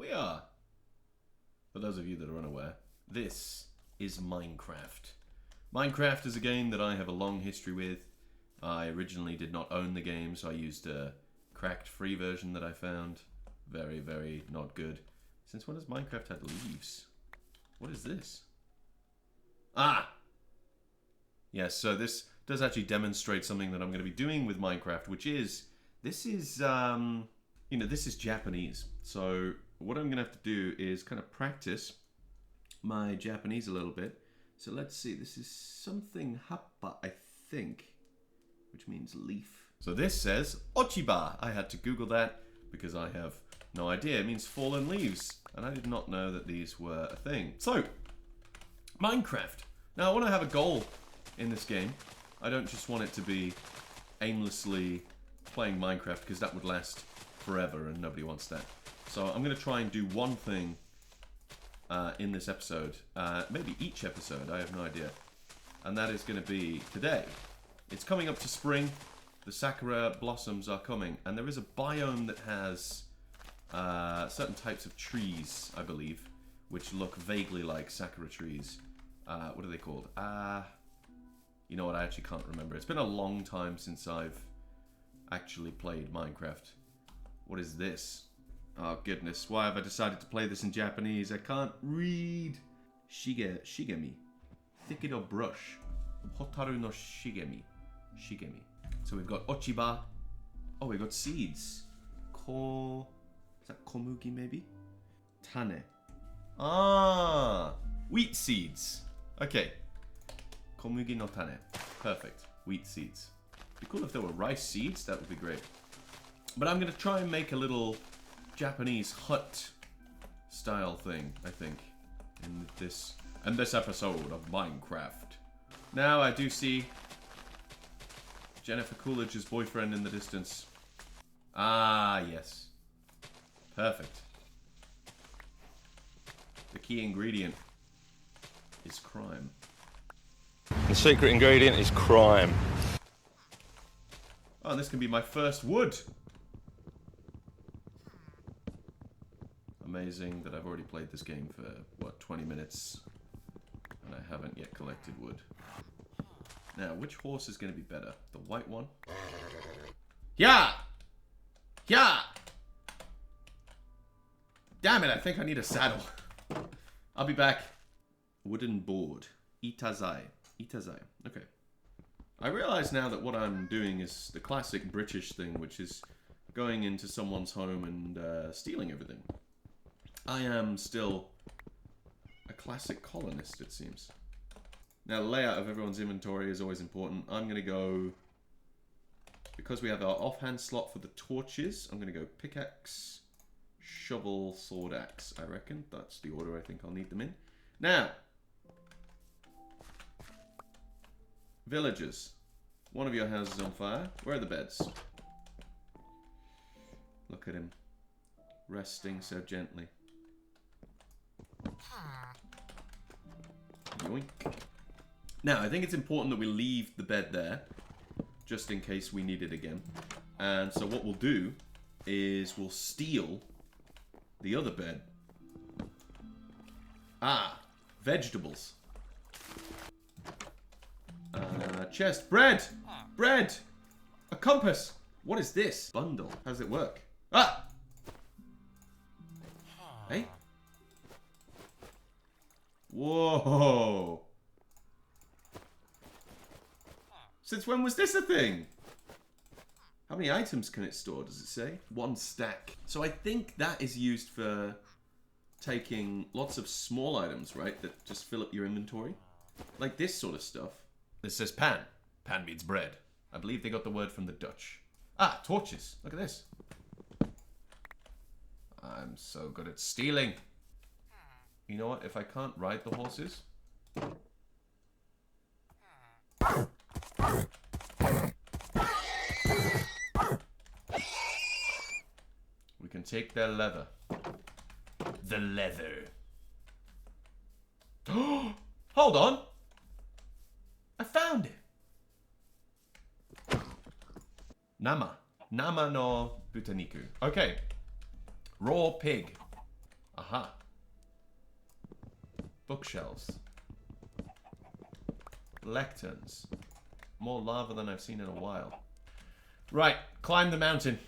we are. For those of you that are unaware, this is Minecraft. Minecraft is a game that I have a long history with. I originally did not own the game, so I used a cracked free version that I found. Very, very not good. Since when has Minecraft had leaves? What is this? Ah! Yes, so this does actually demonstrate something that I'm going to be doing with Minecraft, which is, this is Japanese. So what I'm going to have to do is kind of practice my Japanese a little bit. So let's see, this is something happa, I think, which means leaf. So this says Ochiba. I had to Google that because I have no idea. It means fallen leaves. And I did not know that these were a thing. So, Minecraft. Now I want to have a goal in this game. I don't just want it to be aimlessly playing Minecraft because that would last forever and nobody wants that. So I'm going to try and do one thing in this episode. Maybe each episode, I have no idea. And that is going to be today. It's coming up to spring. The sakura blossoms are coming. And there is a biome that has certain types of trees, I believe, which look vaguely like sakura trees. What are they called? You know what, I actually can't remember. It's been a long time since I've actually played Minecraft. What is this? Oh goodness, why have I decided to play this in Japanese? I can't read. Shigemi. Thicket or brush. Hotaru no shigemi. Shigemi. So we've got Ochiba. Oh, we've got seeds. Is that komugi maybe? Tane. Ah! Wheat seeds. Okay. Komugi no tane. Perfect. Wheat seeds. It'd be cool if there were rice seeds. That would be great. But I'm going to try and make a little Japanese hut style thing, I think, in this episode of Minecraft. Now I do see Jennifer Coolidge's boyfriend in the distance. Ah, yes. Perfect. The key ingredient is crime. The secret ingredient is crime. Oh, this can be my first wood. Amazing that I've already played this game for, what, 20 minutes. And I haven't yet collected wood. Now, which horse is going to be better? The white one? Yeah! Yeah! Damn it, I think I need a saddle. I'll be back. Wooden board. Itazai. Itazai. Okay. I realize now that what I'm doing is the classic British thing, which is going into someone's home and stealing everything. I am still a classic colonist, it seems. Now, the layout of everyone's inventory is always important. I'm going to go... Because we have our offhand slot for the torches, I'm going to go pickaxe, shovel, sword, axe. I reckon that's the order I think I'll need them in. Now, villagers. One of your houses is on fire. Where are the beds? Look at him. Resting so gently. Yoink. Now, I think it's important that we leave the bed there, just in case we need it again. And so what we'll do is we'll steal the other bed. Ah, vegetables. Chest, bread, bread, a compass. What is this? Bundle. How does it work? Ah! Hey? Whoa! Since when was this a thing? How many items can it store, does it say? 1 stack. So I think that is used for taking lots of small items, right? That just fill up your inventory. Like this sort of stuff. This says pan. Pan means bread. I believe they got the word from the Dutch. Ah, torches. Look at this. I'm so good at stealing. You know what? If I can't ride the horses... we can take their leather. The leather. Hold on. I found it. Nama. Nama no butaniku. Okay. Raw pig. Aha. Bookshelves. Lecterns. More lava than I've seen in a while. Right, climb the mountain.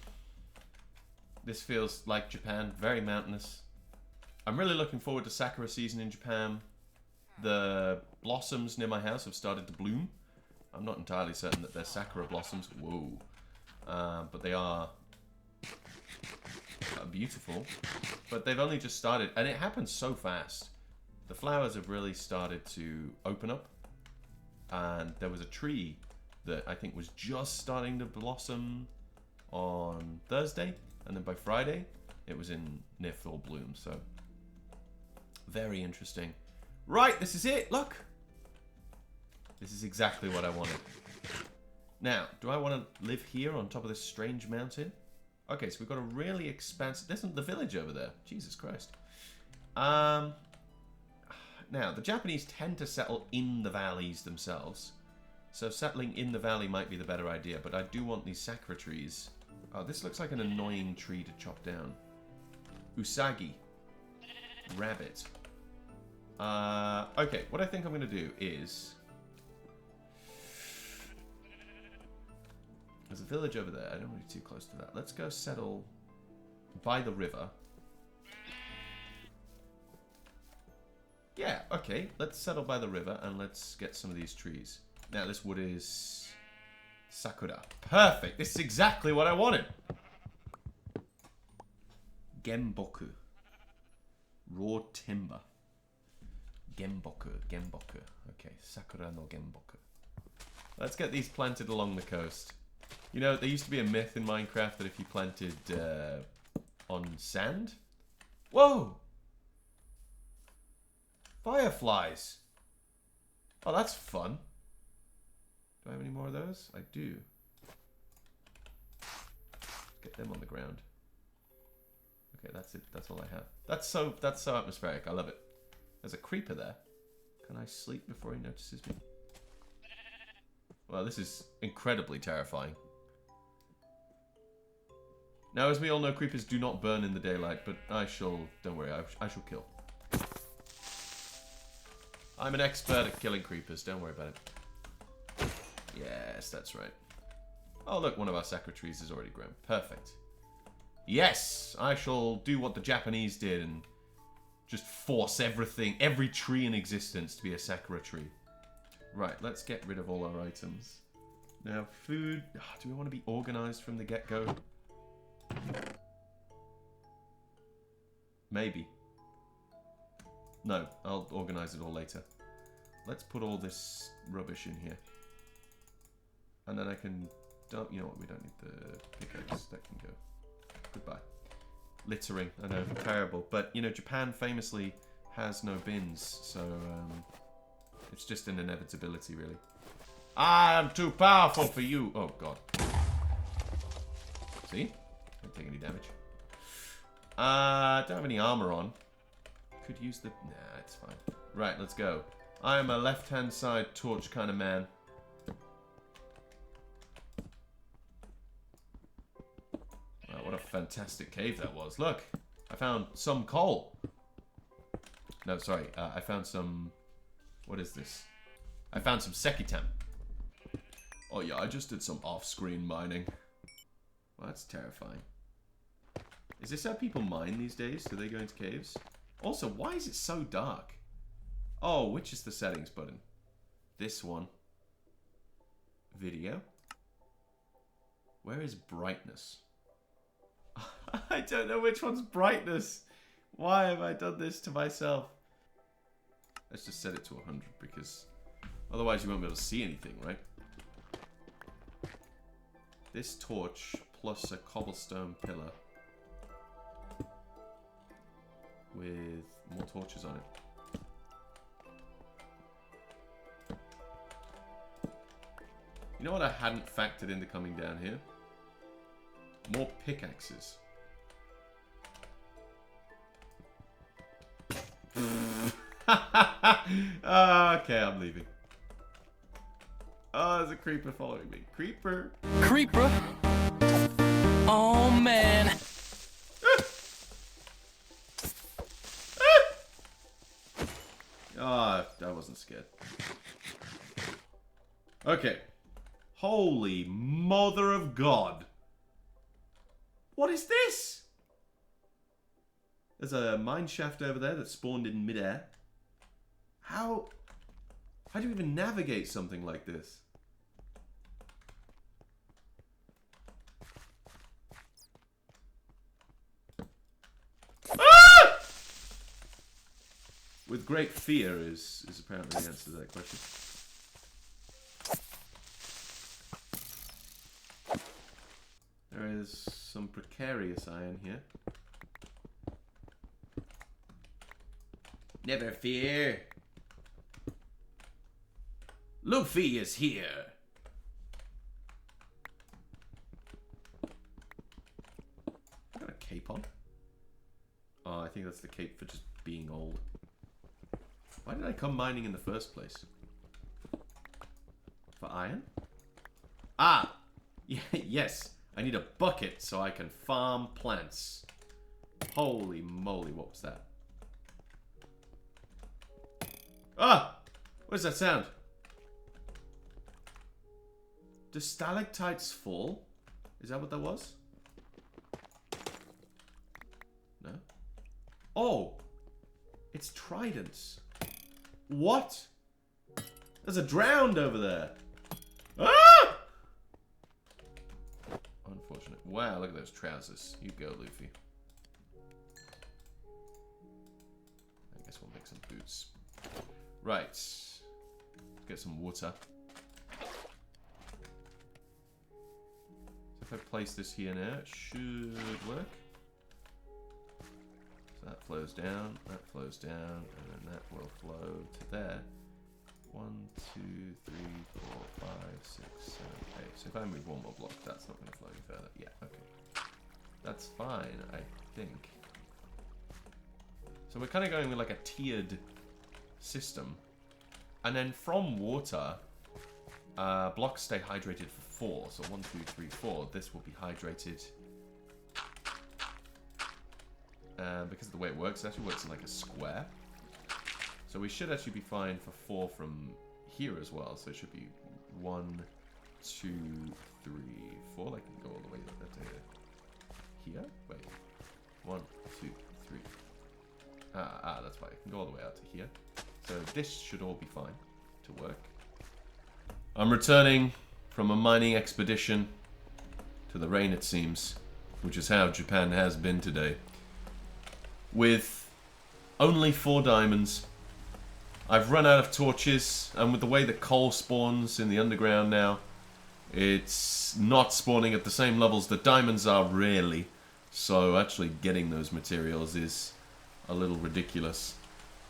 This feels like Japan, very mountainous. I'm really looking forward to Sakura season in Japan. The blossoms near my house have started to bloom. I'm not entirely certain that they're Sakura blossoms. Whoa. But they are beautiful. But they've only just started, and it happens so fast. The flowers have really started to open up. And there was a tree that I think was just starting to blossom on Thursday. And then by Friday, it was in near full bloom. So, very interesting. Right, this is it. Look. This is exactly what I wanted. Now, do I want to live here on top of this strange mountain? Okay, so we've got a really expansive... There's the village over there. Jesus Christ. Now, the Japanese tend to settle in the valleys themselves. So settling in the valley might be the better idea. But I do want these sakura trees. Oh, this looks like an annoying tree to chop down. Usagi. Rabbit. Okay, what I think I'm going to do is... There's a village over there. I don't want to be too close to that. Let's go settle by the river. Yeah, okay. Let's settle by the river and let's get some of these trees. Now, this wood is sakura. Perfect. This is exactly what I wanted. Gemboku. Raw timber. Gemboku. Gemboku. Okay, sakura no gemboku. Let's get these planted along the coast. You know, there used to be a myth in Minecraft that if you planted on sand... Whoa! Fireflies! Oh, that's fun. Do I have any more of those? I do. Get them on the ground. Okay, that's it. That's all I have. That's so atmospheric. I love it. There's a creeper there. Can I sleep before he notices me? Well, this is incredibly terrifying. Now, as we all know, creepers do not burn in the daylight, but I shall... Don't worry, I shall kill. I'm an expert at killing creepers. Don't worry about it. Yes, that's right. Oh, look, one of our sakura trees is already grown. Perfect. Yes, I shall do what the Japanese did and just force everything, every tree in existence to be a sakura tree. Right, let's get rid of all our items. Now, food... do we want to be organized from the get-go? Maybe. No, I'll organize it all later. Let's put all this rubbish in here. And then I can dump... You know what, we don't need the pickaxe. That can go. Goodbye. Littering, I know, terrible. But, you know, Japan famously has no bins, so it's just an inevitability, really. I'm too powerful for you! Oh, God. See? Don't take any damage. Don't have any armor on. Could use the... Nah, it's fine. Right, let's go. I am a left-hand side torch kind of man. Wow, what a fantastic cave that was. Look, I found some coal. No, sorry. I found some... What is this? I found some sekitan. Oh yeah, I just did some off-screen mining. Well, that's terrifying. Is this how people mine these days? Do they go into caves? Also, why is it so dark? Oh, which is the settings button? This one. Video. Where is brightness? I don't know which one's brightness. Why have I done this to myself? Let's just set it to 100 because otherwise you won't be able to see anything, right? This torch plus a cobblestone pillar with more torches on it. You know what I hadn't factored into coming down here? More pickaxes. Okay, I'm leaving. Oh, there's a creeper following me. Creeper. Creeper. Oh man. scared. Okay. Holy mother of God. What is this? There's a mine shaft over there that spawned in midair. How do you even navigate something like this? Ah! With great fear is apparently the answer to that question. There is some precarious iron here. Never fear. Luffy is here. Got a cape on. Oh, I think that's the cape for just being old. Why did I come mining in the first place? For iron? Ah! Yes. I need a bucket so I can farm plants. Holy moly, what was that? Ah! What does that sound? Do stalactites fall? Is that what that was? No? Oh! It's tridents. What? There's a drowned over there. Ah! Unfortunate. Wow, look at those trousers. You go, Luffy. I guess we'll make some boots. Right. Get some water. So if I place this here now, it should work. So that flows down, and then that will flow to there. 1, 2, 3, 4, 5, 6, 7, 8. So if I move one more block, that's not going to flow any further. Yeah, okay. That's fine, I think. So we're kind of going with like a tiered system. And then from water, blocks stay hydrated for 4. So 1, 2, 3, 4. This will be hydrated. Because of the way it works, it actually works in like a square. So we should actually be fine for 4 from here as well. So it should be 1, 2, 3, 4. I can go all the way to here. Wait. 1, 2, 3. That's why I can go all the way out to here. So this should all be fine to work. I'm returning from a mining expedition to the rain, it seems, which is how Japan has been today. With only 4 diamonds. I've run out of torches, and with the way that coal spawns in the underground now, it's not spawning at the same levels that diamonds are rarely. So actually getting those materials is a little ridiculous.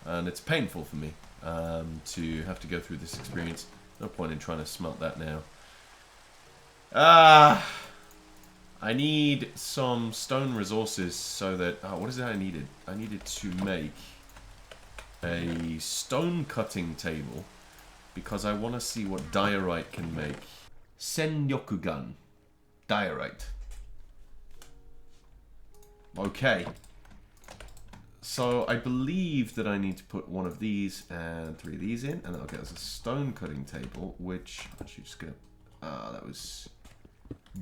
And it's painful for me to have to go through this experience. No point in trying to smelt that now. I need some stone resources so that... what is it I needed? I needed to make a stone cutting table because I want to see what diorite can make. Senryokugan. Diorite. Okay. So I believe that I need to put 1 of these and 3 of these in, and that'll get us a stone cutting table, which actually just go. That was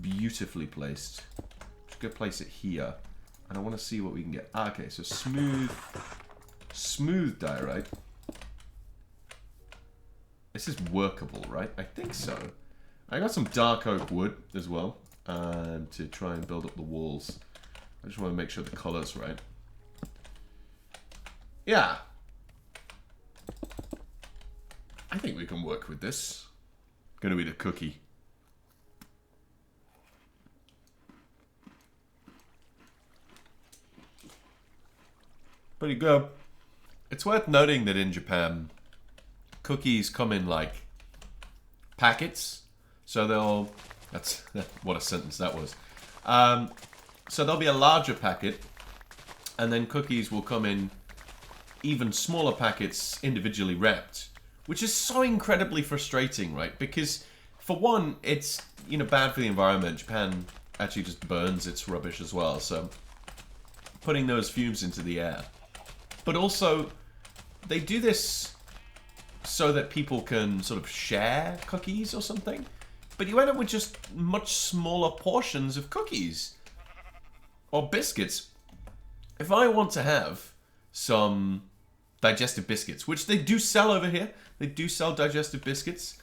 beautifully placed. Just go place it here, and I want to see what we can get. Okay, so smooth diorite. This is workable, right? I think so. I got some dark oak wood as well, to try and build up the walls. I just want to make sure the color's right. Yeah. I think we can work with this. Gonna be the cookie. Pretty good. It's worth noting that in Japan, cookies come in like packets. So they'll... That's what a sentence that was. So there'll be a larger packet, and then cookies will come in even smaller packets individually wrapped, which is so incredibly frustrating, right? Because for one, it's, you know, bad for the environment. Japan actually just burns its rubbish as well, so putting those fumes into the air. But also, they do this so that people can sort of share cookies or something. But you end up with just much smaller portions of cookies. Or biscuits. If I want to have some digestive biscuits, which they do sell over here, they do sell digestive biscuits,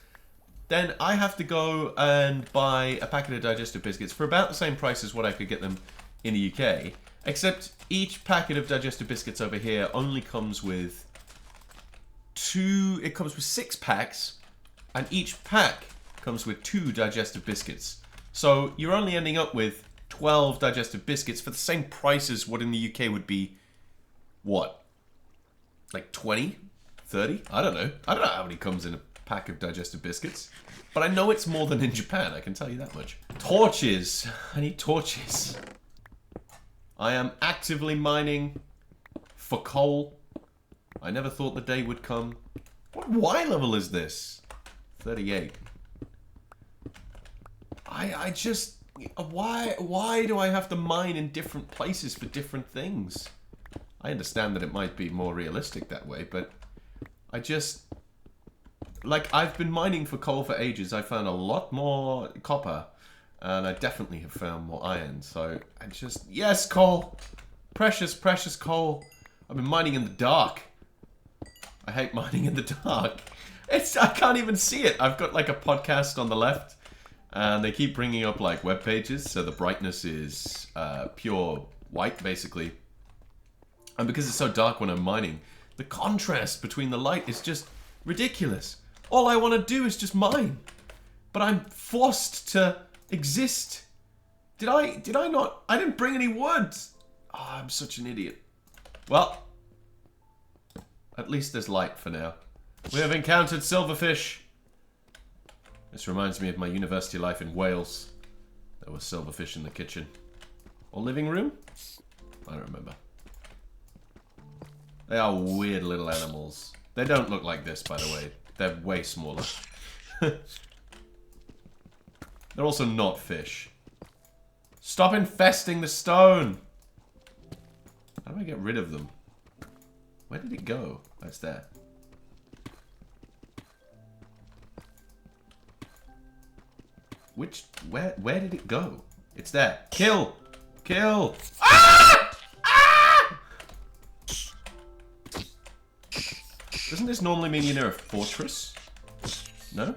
then I have to go and buy a packet of digestive biscuits for about the same price as what I could get them in the UK. Except each packet of digestive biscuits over here only comes with it comes with 6 packs, and each pack comes with 2 digestive biscuits. So you're only ending up with 12 digestive biscuits for the same price as what in the UK would be, what? Like 20? 30? I don't know. I don't know how many comes in a pack of digestive biscuits. But I know it's more than in Japan, I can tell you that much. Torches. I need torches. I am actively mining for coal. I never thought the day would come. What Y level is this? 38. I just... Why do I have to mine in different places for different things? I understand that it might be more realistic that way, but I just... Like, I've been mining for coal for ages. I found a lot more copper, and I definitely have found more iron, so I just... Yes, coal! Precious, precious coal. I've been mining in the dark. I hate mining in the dark. I can't even see it. I've got like a podcast on the left, and they keep bringing up like web pages, so the brightness is pure white, basically. And because it's so dark when I'm mining, the contrast between the light is just ridiculous. All I want to do is just mine. But I'm forced to exist. Did I not? I didn't bring any wood. Oh, I'm such an idiot. Well, at least there's light for now. We have encountered silverfish. This reminds me of my university life in Wales. There was silverfish in the kitchen. Or living room? I don't remember. They are weird little animals. They don't look like this, by the way. They're way smaller. They're also not fish. Stop infesting the stone! How do I get rid of them? Where did it go? Oh, it's there. Where did it go? It's there. Kill! Kill! Ah! Ah! Doesn't this normally mean you're near a fortress? No?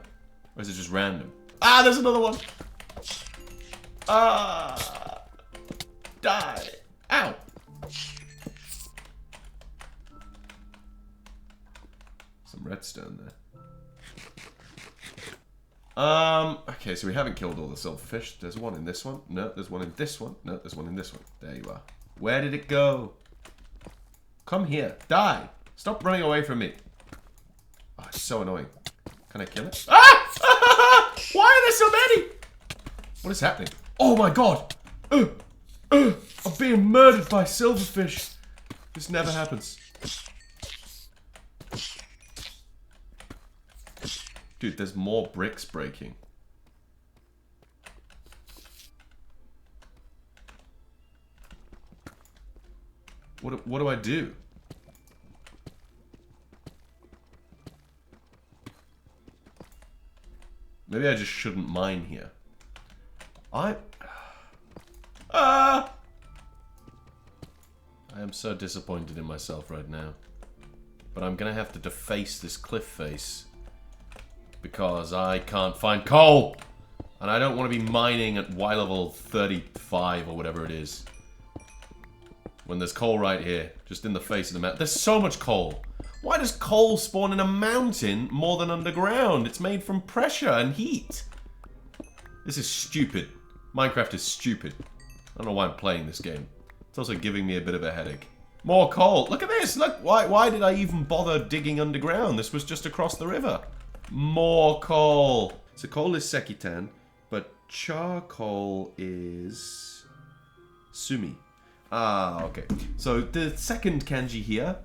Or is it just random? Ah, there's another one! Ah! Die! Ow! Some redstone there. Okay, so we haven't killed all the silverfish. There's one in this one. No, there's one in this one. No, there's one in this one. There you are. Where did it go? Come here. Die! Stop running away from me. Oh, it's so annoying. Can I kill it? Ah! Why are there so many? What is happening? Oh my god! I'm being murdered by silverfish. This never happens. Dude, there's more bricks breaking. What do I do? Maybe I just shouldn't mine here. I am so disappointed in myself right now. But I'm gonna have to deface this cliff face. Because I can't find coal! And I don't want to be mining at Y level 35 or whatever it is. When there's coal right here, just in the face of the mountain. There's so much coal! Why does coal spawn in a mountain more than underground? It's made from pressure and heat. This is stupid. Minecraft is stupid. I don't know why I'm playing this game. It's also giving me a bit of a headache. More coal! Look at this! Look! Why did I even bother digging underground? This was just across the river. More coal. So coal is sekitan, but charcoal is sumi. Ah, okay. So the second kanji here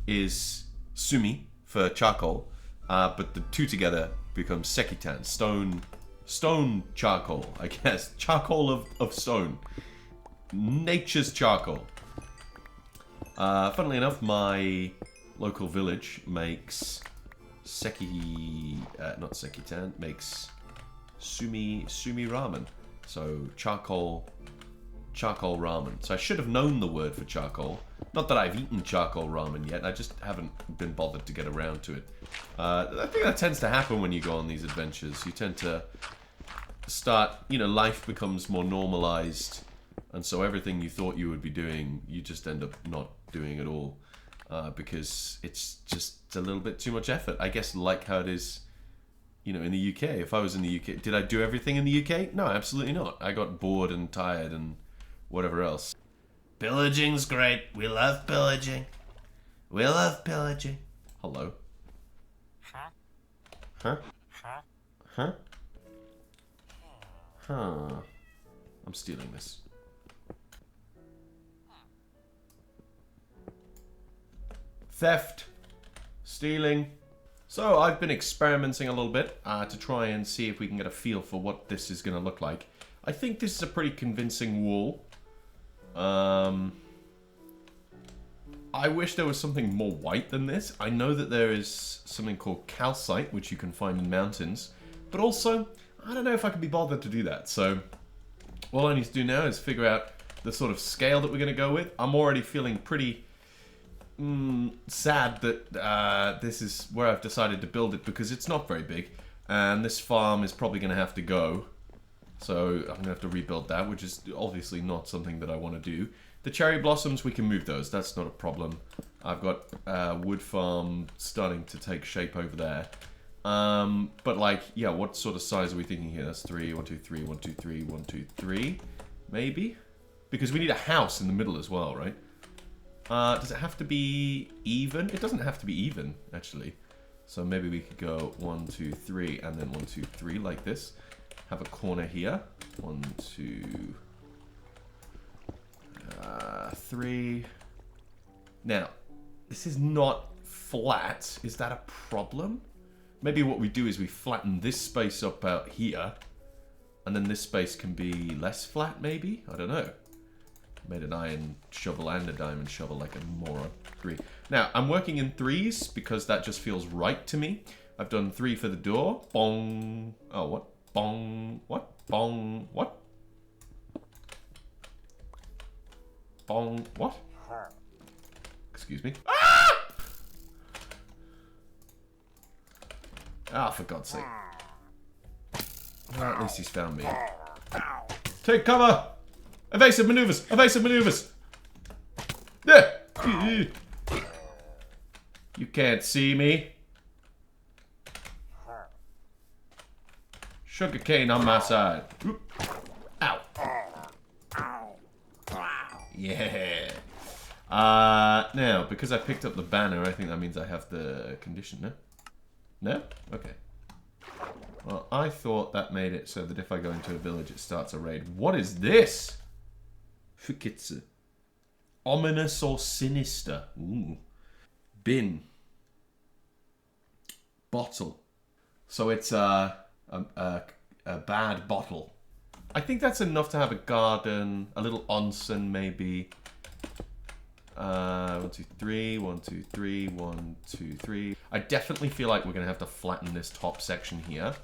is sumi for charcoal, but the two together become sekitan, stone charcoal, I guess. Charcoal of stone. Nature's charcoal. Funnily enough, my local village makes Seki, not Sekitan, makes sumi ramen. So charcoal ramen. So I should have known the word for charcoal. Not that I've eaten charcoal ramen yet, I just haven't been bothered to get around to it. I think that tends to happen when you go on these adventures. You tend to start, you know, life becomes more normalized, and so everything you thought you would be doing, you just end up not doing at all. Because it's just a little bit too much effort. I guess like how it is, you know, in the UK. If I was in the UK, did I do everything in the UK? No, absolutely not. I got bored and tired and whatever else. Pillaging's great. We love pillaging. We love pillaging. Hello. Huh? Huh? Huh. I'm stealing this. Theft. Stealing. So I've been experimenting a little bit to try and see if we can get a feel for what this is going to look like. I think this is a pretty convincing wall. I wish there was something more white than this. I know that there is something called calcite, which you can find in mountains. But also, I don't know if I can be bothered to do that. So all I need to do now is figure out the sort of scale that we're going to go with. I'm already feeling pretty sad that this is where I've decided to build it, because it's not very big. And this farm is probably going to have to go. So I'm going to have to rebuild that, which is obviously not something that I want to do. The cherry blossoms, we can move those. That's not a problem. I've got wood farm starting to take shape over there. But like, yeah, what sort of size are we thinking here? That's 3, 1, 2, 3, 1, 2, 3, 1, 2, 3, maybe? Because we need a house in the middle as well, right? Does it have to be even? It doesn't have to be even, actually. So maybe we could go 1, 2, 3, and then 1, 2, 3 like this. Have a corner here. 1, 2, 3. Now, this is not flat. Is that a problem? Maybe what we do is we flatten this space up out here, and then this space can be less flat, maybe? I don't know. Made an iron shovel and a diamond shovel like a moron. 3. Now, I'm working in 3s because that just feels right to me. I've done 3 for the door. Bong. Oh, what? Bong. What? Bong. What? Bong. What? Excuse me. Ah! Ah, for God's sake. Well, at least he's found me. Take cover! Evasive maneuvers! Evasive maneuvers! Yeah! You can't see me. Sugarcane on my side. Ow. Yeah. Now, because I picked up the banner, I think that means I have the condition, no? No? Okay. Well, I thought that made it so that if I go into a village, it starts a raid. What is this? Fukitsu. Ominous or sinister. Ooh. Bin. Bottle. So it's a bad bottle. I think that's enough to have a garden, a little onsen maybe. 1, 2, 3, 1, 2, 3, 1, 2, 3. I definitely feel like we're going to have to flatten this top section here.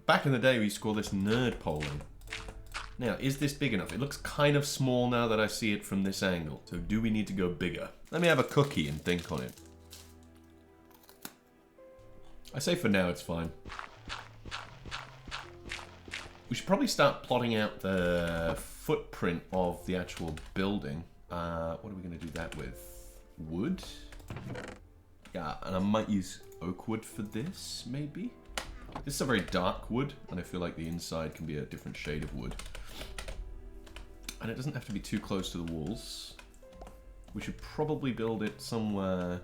Back in the day, we used to call this nerd polling. Now, is this big enough? It looks kind of small now that I see it from this angle. So do we need to go bigger? Let me have a cookie and think on it. I say for now it's fine. We should probably start plotting out the footprint of the actual building. What are we going to do that with? Wood? Yeah, and I might use oak wood for this, maybe? This is a very dark wood, and I feel like the inside can be a different shade of wood. And it doesn't have to be too close to the walls. We should probably build it somewhere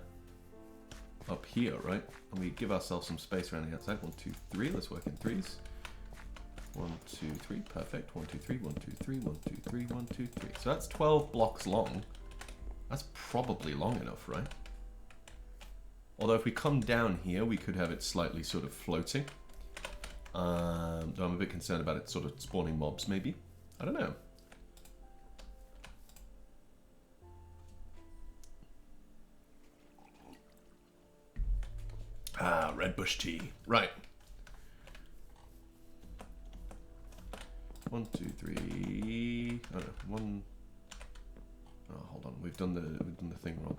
up here, right? And we give ourselves some space around the outside. 1, 2, 3. Let's work in threes. 1, 2, 3. Perfect. 1, 2, 3. 1, 2, 3. 1, 2, 3. 1, 2, 3. So that's 12 blocks long. That's probably long enough, right? Although if we come down here, we could have it slightly sort of floating. Though I'm a bit concerned about it sort of spawning mobs, maybe. I don't know. Ah, red bush tea. Right. 1, 2, 3. Oh no, 1. Oh, hold on. We've done the thing wrong.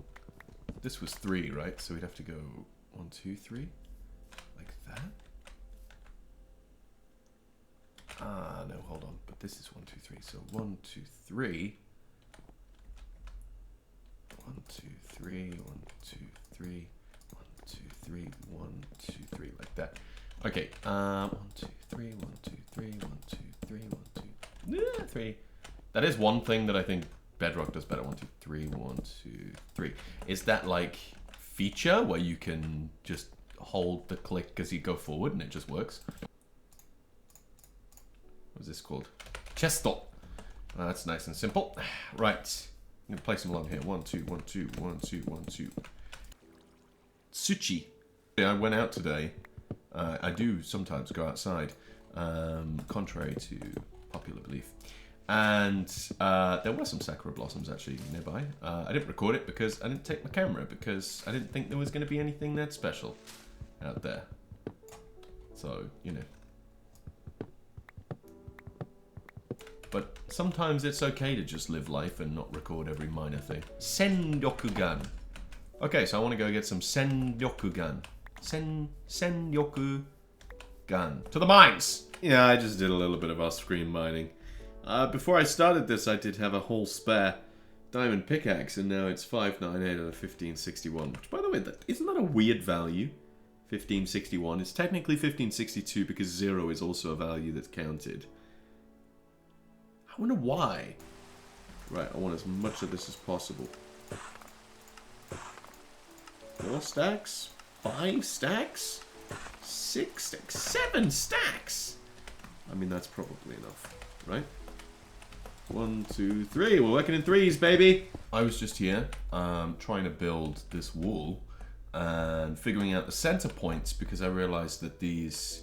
This was 3, right? So we'd have to go 1, 2, 3, like that. Ah, no, hold on. But this is 1, 2, 3. So 1, 2, 3. 1, 2, 3. 1, 2, 3. 1, 2, 3. 1, 2, 3, like that. Okay. 1, 2, 3. 1, 2, 3. 1, 2, 3. 1, 2, 3. That is one thing that I think Bedrock does better. 1, 2, 3. 1, 2, 3. Is that like feature where you can just hold the click as you go forward and it just works? What is this called? Chesto. That's nice and simple. Right. I'm gonna place them along here. 1, 2, 1, 2, 1, 2, 1, 2. Sushi. I went out today. I do sometimes go outside, contrary to popular belief. And there were some sakura blossoms actually nearby. I didn't record it because I didn't take my camera because I didn't think there was going to be anything that special out there. So, you know. But sometimes it's okay to just live life and not record every minor thing. Senryokugan. Okay, so I want to go get some Senryokugan. Senryokugan. To the mines! Yeah, I just did a little bit of off-screen mining. Before I started this, I did have a whole spare diamond pickaxe, and now it's 598 out of 1561. Which, by the way, isn't that a weird value? 1561. It's technically 1562 because 0 is also a value that's counted. I wonder why. Right, I want as much of this as possible. 4 stacks? 5 stacks? 6 stacks? 7 stacks? I mean, that's probably enough, right? 1, 2, 3. We're working in threes, baby. I was just here trying to build this wall and figuring out the center points because I realized that these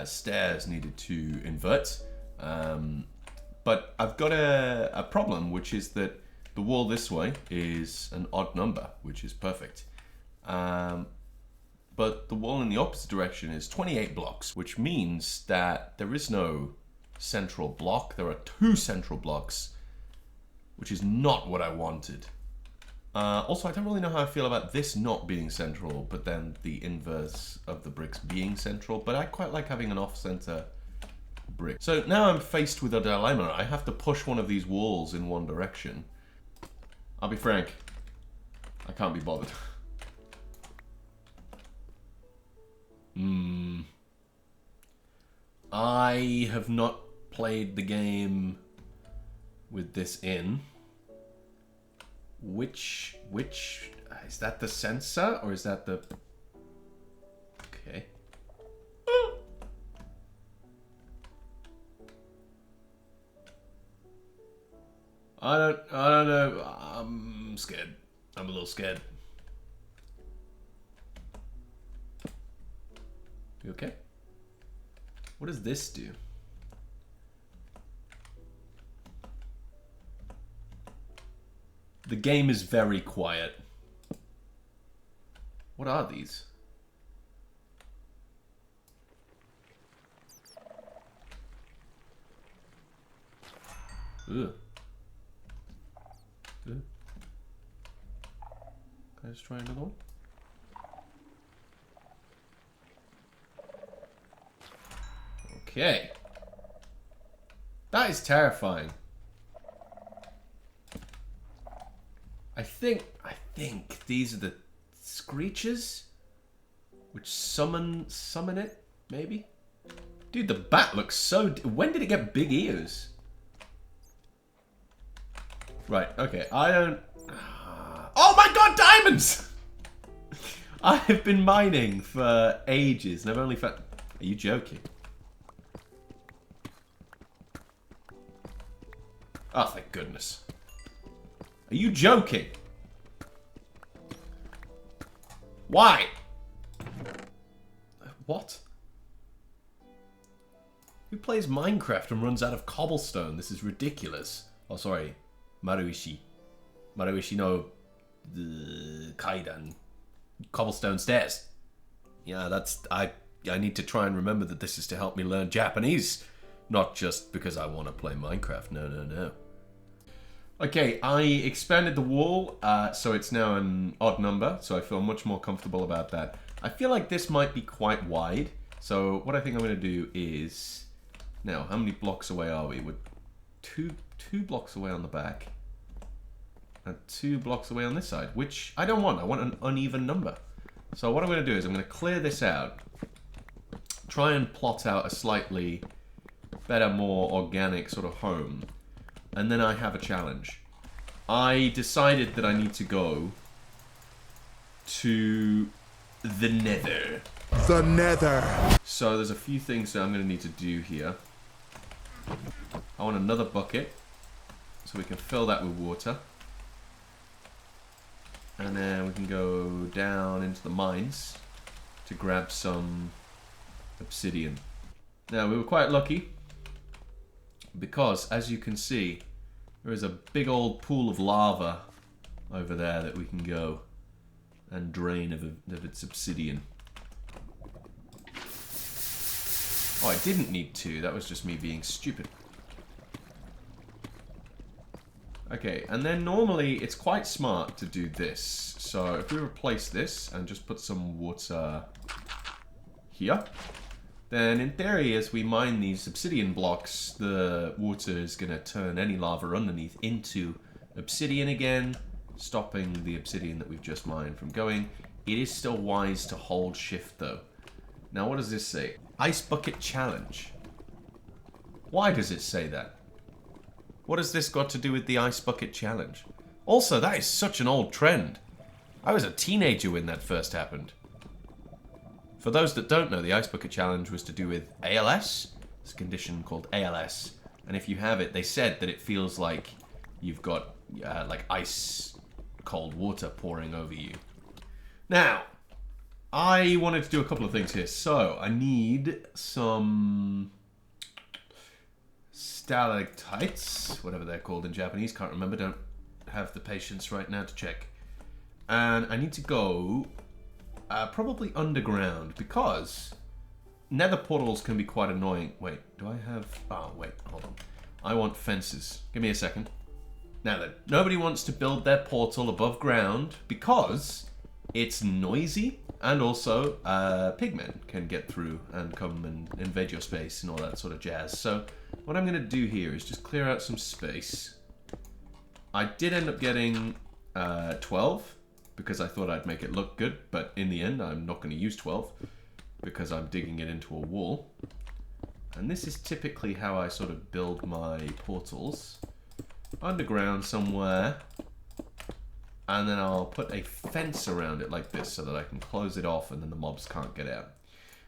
stairs needed to invert. But I've got a problem, which is that the wall this way is an odd number, which is perfect. But the wall in the opposite direction is 28 blocks, which means that there is no central block. There are 2 central blocks, which is not what I wanted. Also, I don't really know how I feel about this not being central, but then the inverse of the bricks being central. But I quite like having an off-center brick. So now I'm faced with a dilemma. I have to push one of these walls in one direction. I'll be frank, I can't be bothered. I have not played the game with this in. Which is that the sensor or is that the... Okay. I don't know. I'm scared. I'm a little scared. You okay? What does this do? The game is very quiet. What are these? Ugh. Ugh. Can I just try another one? Okay. That is terrifying. I think these are the screechers which summon it, maybe? Dude, the bat looks so... When did it get big ears? Right, okay, I don't... Oh my god, diamonds! I have been mining for ages and I've only found... Are you joking? Oh, thank goodness. Are you joking? Why? What? Who plays Minecraft and runs out of cobblestone? This is ridiculous. Oh, sorry. Maruishi. Maruishi no... Kaidan. Cobblestone stairs. Yeah, that's... I need to try and remember that this is to help me learn Japanese. Not just because I want to play Minecraft. No, no, no. Okay, I expanded the wall, so it's now an odd number, so I feel much more comfortable about that. I feel like this might be quite wide, so what I think I'm going to do is... Now, how many blocks away are we? We're two blocks away on the back, and 2 blocks away on this side, which I don't want. I want an uneven number. So what I'm going to do is I'm going to clear this out, try and plot out a slightly better, more organic sort of home. And then I have a challenge. I decided that I need to go to the Nether. The Nether. So there's a few things that I'm going to need to do here. I want another bucket, so we can fill that with water. And then we can go down into the mines to grab some obsidian. Now, we were quite lucky, because, as you can see, there is a big old pool of lava over there that we can go and drain of its obsidian. Oh, I didn't need to. That was just me being stupid. Okay, and then normally it's quite smart to do this. So if we replace this and just put some water here, then in theory, as we mine these obsidian blocks, the water is going to turn any lava underneath into obsidian again, stopping the obsidian that we've just mined from going. It is still wise to hold shift though. Now what does this say? Ice Bucket Challenge. Why does it say that? What has this got to do with the Ice Bucket Challenge? Also, that is such an old trend. I was a teenager when that first happened. For those that don't know, the Ice Bucket Challenge was to do with ALS. It's a condition called ALS. And if you have it, they said that it feels like you've got like ice cold water pouring over you. Now, I wanted to do a couple of things here. So, I need some stalactites, whatever they're called in Japanese. Can't remember, don't have the patience right now to check. And I need to go... probably underground, because nether portals can be quite annoying. Wait, do I have... Oh, wait, hold on. I want fences. Give me a second. Now then, nobody wants to build their portal above ground because it's noisy, and also pigmen can get through and come and invade your space and all that sort of jazz. So what I'm going to do here is just clear out some space. I did end up getting 12. Because I thought I'd make it look good, but in the end I'm not going to use 12 because I'm digging it into a wall. And this is typically how I sort of build my portals. Underground somewhere, and then I'll put a fence around it like this so that I can close it off and then the mobs can't get out.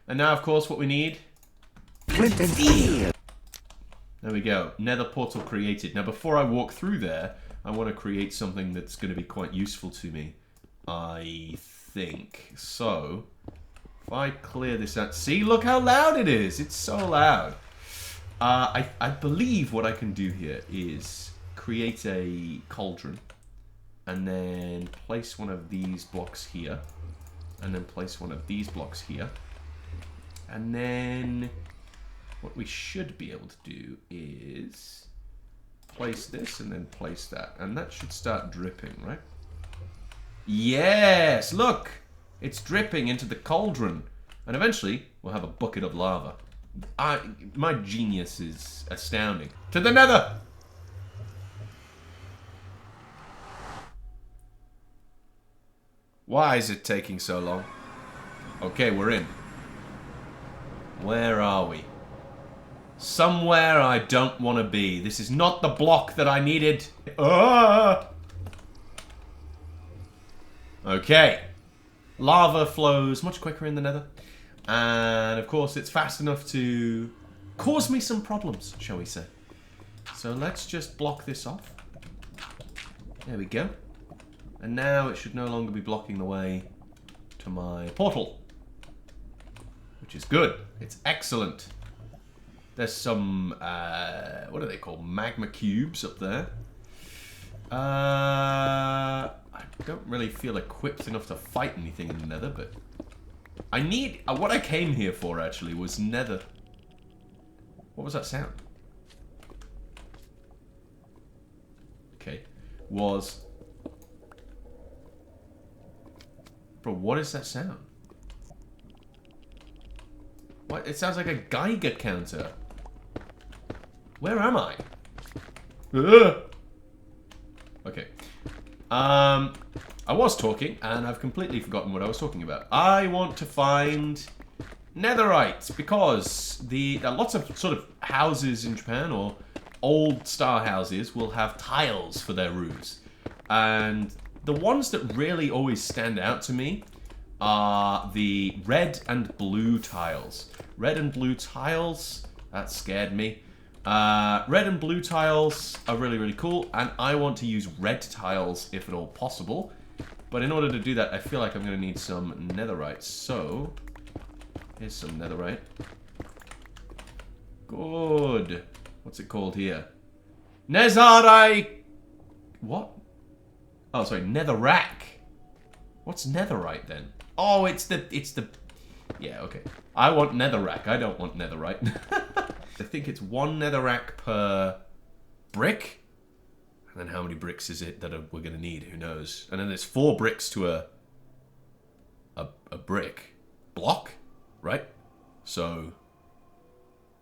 And now, of course, what we need... Flint and steel. There we go. Nether portal created. Now, before I walk through there, I want to create something that's going to be quite useful to me. I think. So, if I clear this out... See, look how loud it is! It's so loud. I believe what I can do here is create a cauldron, and then place one of these blocks here, and then place one of these blocks here. And then what we should be able to do is place this and then place that. And that should start dripping, right? Yes! Look! It's dripping into the cauldron. And eventually, we'll have a bucket of lava. My genius is astounding. To the nether! Why is it taking so long? Okay, we're in. Where are we? Somewhere I don't want to be. This is not the block that I needed. Okay. Lava flows much quicker in the nether. And of course it's fast enough to cause me some problems, shall we say. So let's just block this off. There we go. And now it should no longer be blocking the way to my portal. Which is good. It's excellent. There's some, what are they called? Magma cubes up there. I don't really feel equipped enough to fight anything in the nether, but I need, what I came here for actually was nether. What was that sound? Okay. Was... Bro, what is that sound? What? It sounds like a Geiger counter. Where am I? Okay. I was talking, and I've completely forgotten what I was talking about. I want to find netherite, because lots of sort of houses in Japan, or old star houses, will have tiles for their roofs. And the ones that really always stand out to me are the red and blue tiles. Red and blue tiles, that scared me. Red and blue tiles are really, really cool, and I want to use red tiles if at all possible. But in order to do that, I feel like I'm going to need some netherite. So, here's some netherite. Good. What's it called here? Netherite! What? Oh, sorry, netherrack. What's netherite then? Oh, it's the... Yeah, okay. I want netherrack. I don't want netherite. I think it's 1 netherrack per brick. And then how many bricks is it that we're going to need? Who knows? And then there's 4 bricks to a brick block, right? So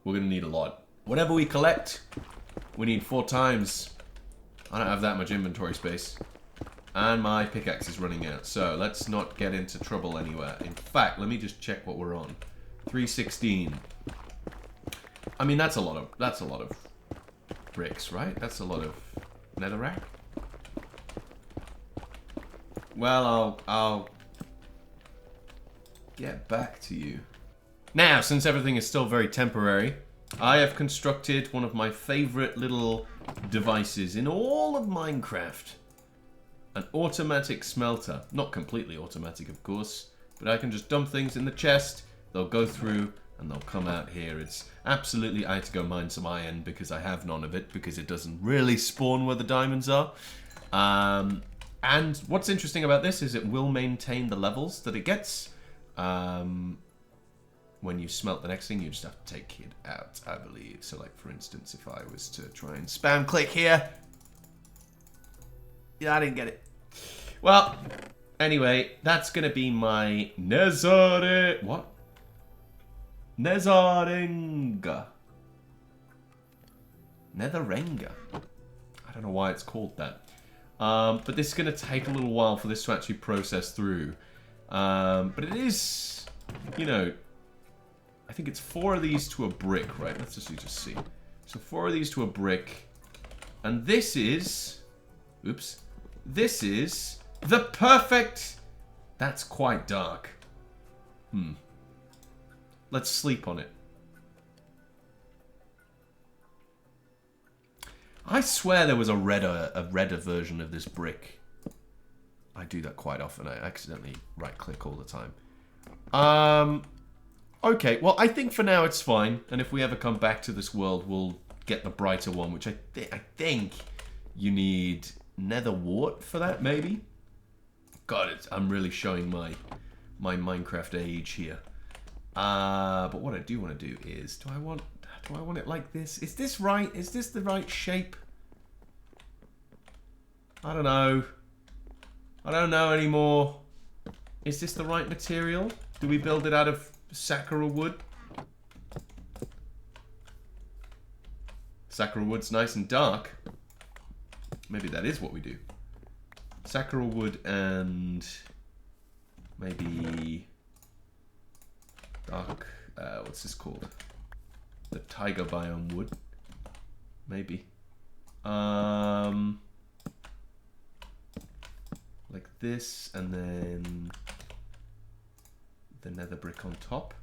we're going to need a lot. Whatever we collect, we need 4 times. I don't have that much inventory space. And my pickaxe is running out. So let's not get into trouble anywhere. In fact, let me just check what we're on. 316. I mean, that's a lot of bricks, right? That's a lot of netherrack. Well, I'll get back to you. Now, since everything is still very temporary, I have constructed one of my favorite little devices in all of Minecraft. An automatic smelter. Not completely automatic, of course, but I can just dump things in the chest, they'll go through, and they'll come out here. It's absolutely... I had to go mine some iron because I have none of it, because it doesn't really spawn where the diamonds are. And what's interesting about this is it will maintain the levels that it gets. When you smelt the next thing, you just have to take it out, I believe. So, like, for instance, if I was to try and spam click here... Yeah, I didn't get it. Well, anyway, that's going to be my What? Nezarenga. Netherenga. I don't know why it's called that. But this is going to take a little while for this to actually process through. But it is, you know, I think it's 4 of these to a brick, right? Let's just see. So 4 of these to a brick. And this is... Oops. This is the perfect... That's quite dark. Let's sleep on it. I swear there was a redder version of this brick. I do that quite often. I accidentally right-click all the time. Okay, well, I think for now it's fine. And if we ever come back to this world, we'll get the brighter one, which I think you need nether wart for that, maybe? God, I'm really showing my Minecraft age here. But what I do want to do is, do I want it like this? Is this right? Is this the right shape? I don't know. I don't know anymore. Is this the right material? Do we build it out of sakura wood? Sakura wood's nice and dark. Maybe that is what we do. Sakura wood and maybe dark, what's this called? The tiger biome wood. Maybe. Like this, and then the nether brick on top.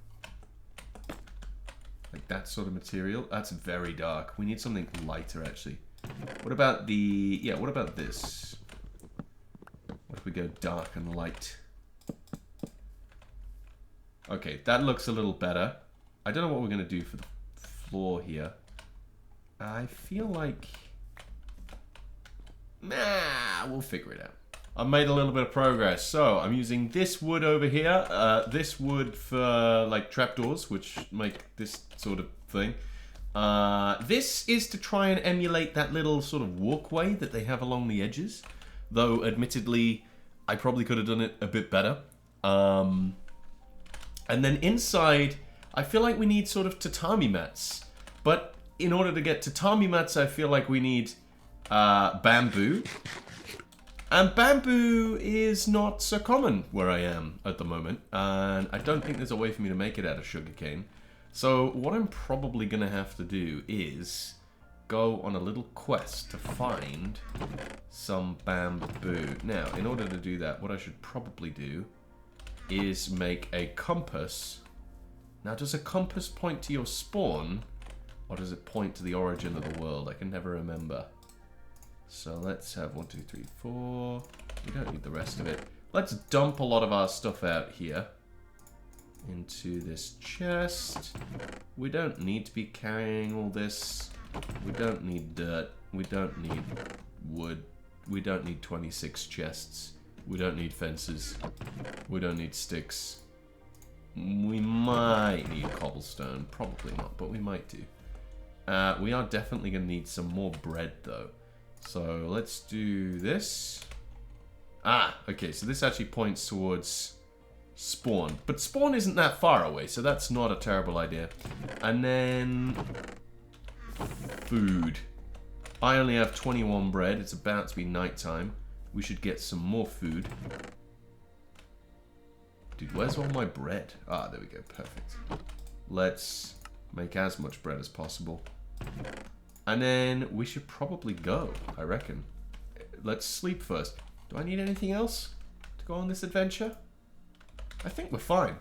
Like that sort of material. That's very dark. We need something lighter, actually. What about the... Yeah, what about this? What if we go dark and light? Okay, that looks a little better. I don't know what we're going to do for the floor here. I feel like... Nah, we'll figure it out. I've made a little bit of progress. So, I'm using this wood over here. This wood for, like, trapdoors, which make this sort of thing. This is to try and emulate that little sort of walkway that they have along the edges. Though, admittedly, I probably could have done it a bit better. And then inside, I feel like we need sort of tatami mats. But in order to get tatami mats, I feel like we need bamboo. And bamboo is not so common where I am at the moment. And I don't think there's a way for me to make it out of sugarcane. So what I'm probably going to have to do is go on a little quest to find some bamboo. Now, in order to do that, what I should probably do is make a compass. Now, does a compass point to your spawn? Or does it point to the origin of the world? I can never remember. So let's have 1, 2, 3, 4. We don't need the rest of it. Let's dump a lot of our stuff out here into this chest. We don't need to be carrying all this. We don't need dirt. We don't need wood. We don't need 26 chests. We don't need fences. We don't need sticks. We might need cobblestone. Probably not, but we might do. We are definitely going to need some more bread, though. So let's do this. Ah, okay, so this actually points towards spawn. But spawn isn't that far away, so that's not a terrible idea. And then food. I only have 21 bread. It's about to be nighttime. We should get some more food. Dude, where's all my bread? Ah, there we go. Perfect. Let's make as much bread as possible. And then we should probably go, I reckon. Let's sleep first. Do I need anything else to go on this adventure? I think we're fine.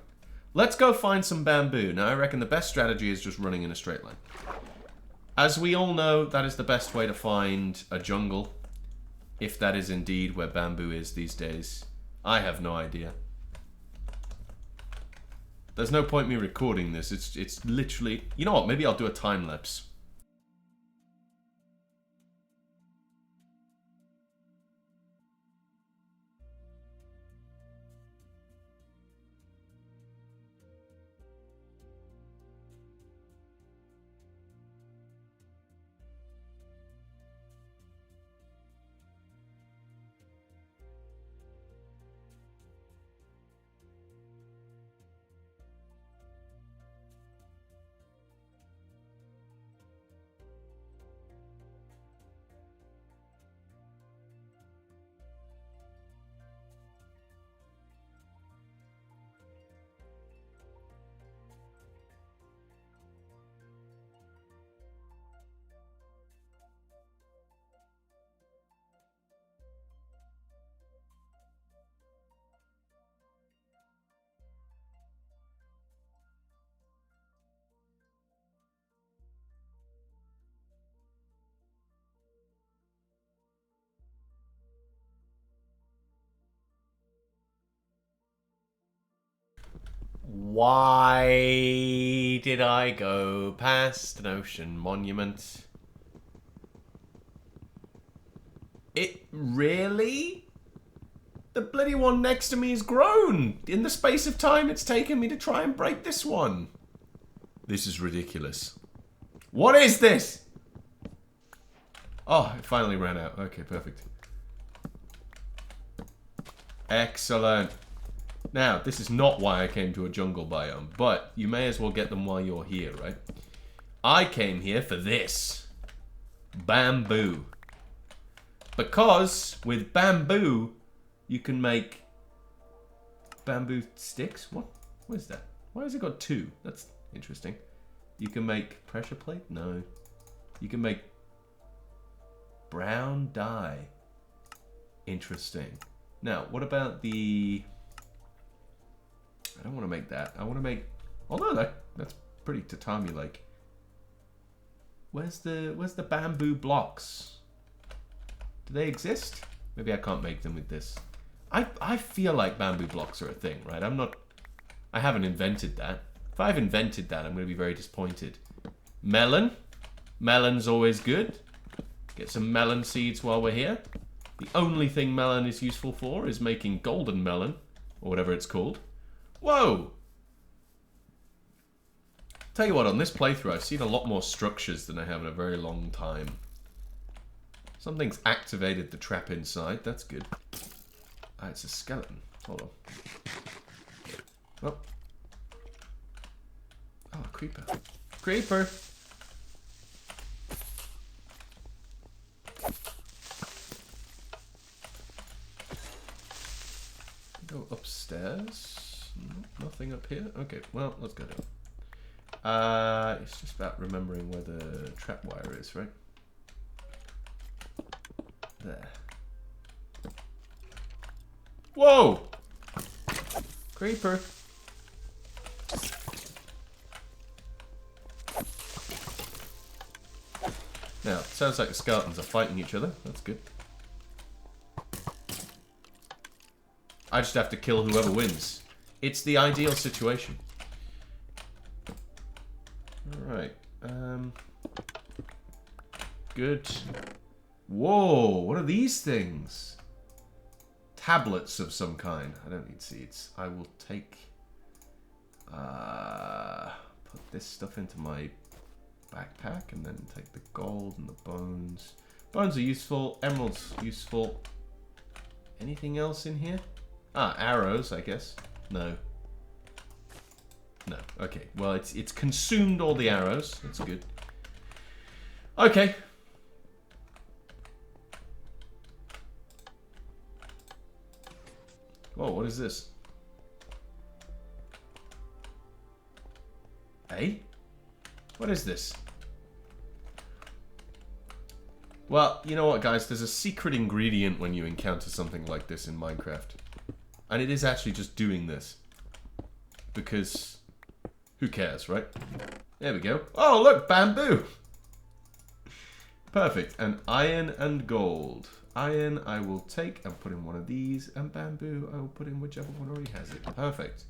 Let's go find some bamboo. Now, I reckon the best strategy is just running in a straight line. As we all know, that is the best way to find a jungle. If that is indeed where bamboo is these days. I have no idea. There's no point me recording this. It's literally... You know what? Maybe I'll do a time lapse. Why did I go past an ocean monument? It really? The bloody one next to me has grown. In the space of time it's taken me to try and break this one. This is ridiculous. What is this? Oh, it finally ran out. Okay, perfect. Excellent. Now, this is not why I came to a jungle biome, but you may as well get them while you're here, right? I came here for this. bamboo. Because with bamboo, you can make bamboo sticks. What? What is that? Why has it got 2? That's interesting. You can make pressure plate? No. You can make brown dye. Interesting. Now, what about the... I don't want to make that. I want to make... Although that's pretty tatami-like. Where's the bamboo blocks? Do they exist? Maybe I can't make them with this. I feel like bamboo blocks are a thing, right? I haven't invented that. If I've invented that, I'm going to be very disappointed. Melon. Melon's always good. Get some melon seeds while we're here. The only thing melon is useful for is making golden melon, or whatever it's called. Whoa! Tell you what, on this playthrough, I've seen a lot more structures than I have in a very long time. Something's activated the trap inside. That's good. Ah, it's a skeleton. Hold on. Oh. Oh, creeper. Creeper! Go upstairs. Nope, nothing up here. Okay, well, let's go down. It's just about remembering where the trap wire is, right? There. Whoa! Creeper. Now, it sounds like the skeletons are fighting each other. That's good. I just have to kill whoever wins. It's the ideal situation. Alright. Good. Whoa, what are these things? Tablets of some kind. I don't need seeds. I will take... put this stuff into my backpack and then take the gold and the bones. Bones are useful. Emeralds useful. Anything else in here? Ah, arrows, I guess. No. No. Okay. Well, it's consumed all the arrows. That's good. Okay. Whoa, what is this? Hey? What is this? Well, you know what, guys? There's a secret ingredient when you encounter something like this in Minecraft. And it is actually just doing this. Because who cares, right? There we go. Oh, look, bamboo! Perfect. And iron and gold. Iron I will take and put in one of these. And bamboo I will put in whichever one already has it. Perfect.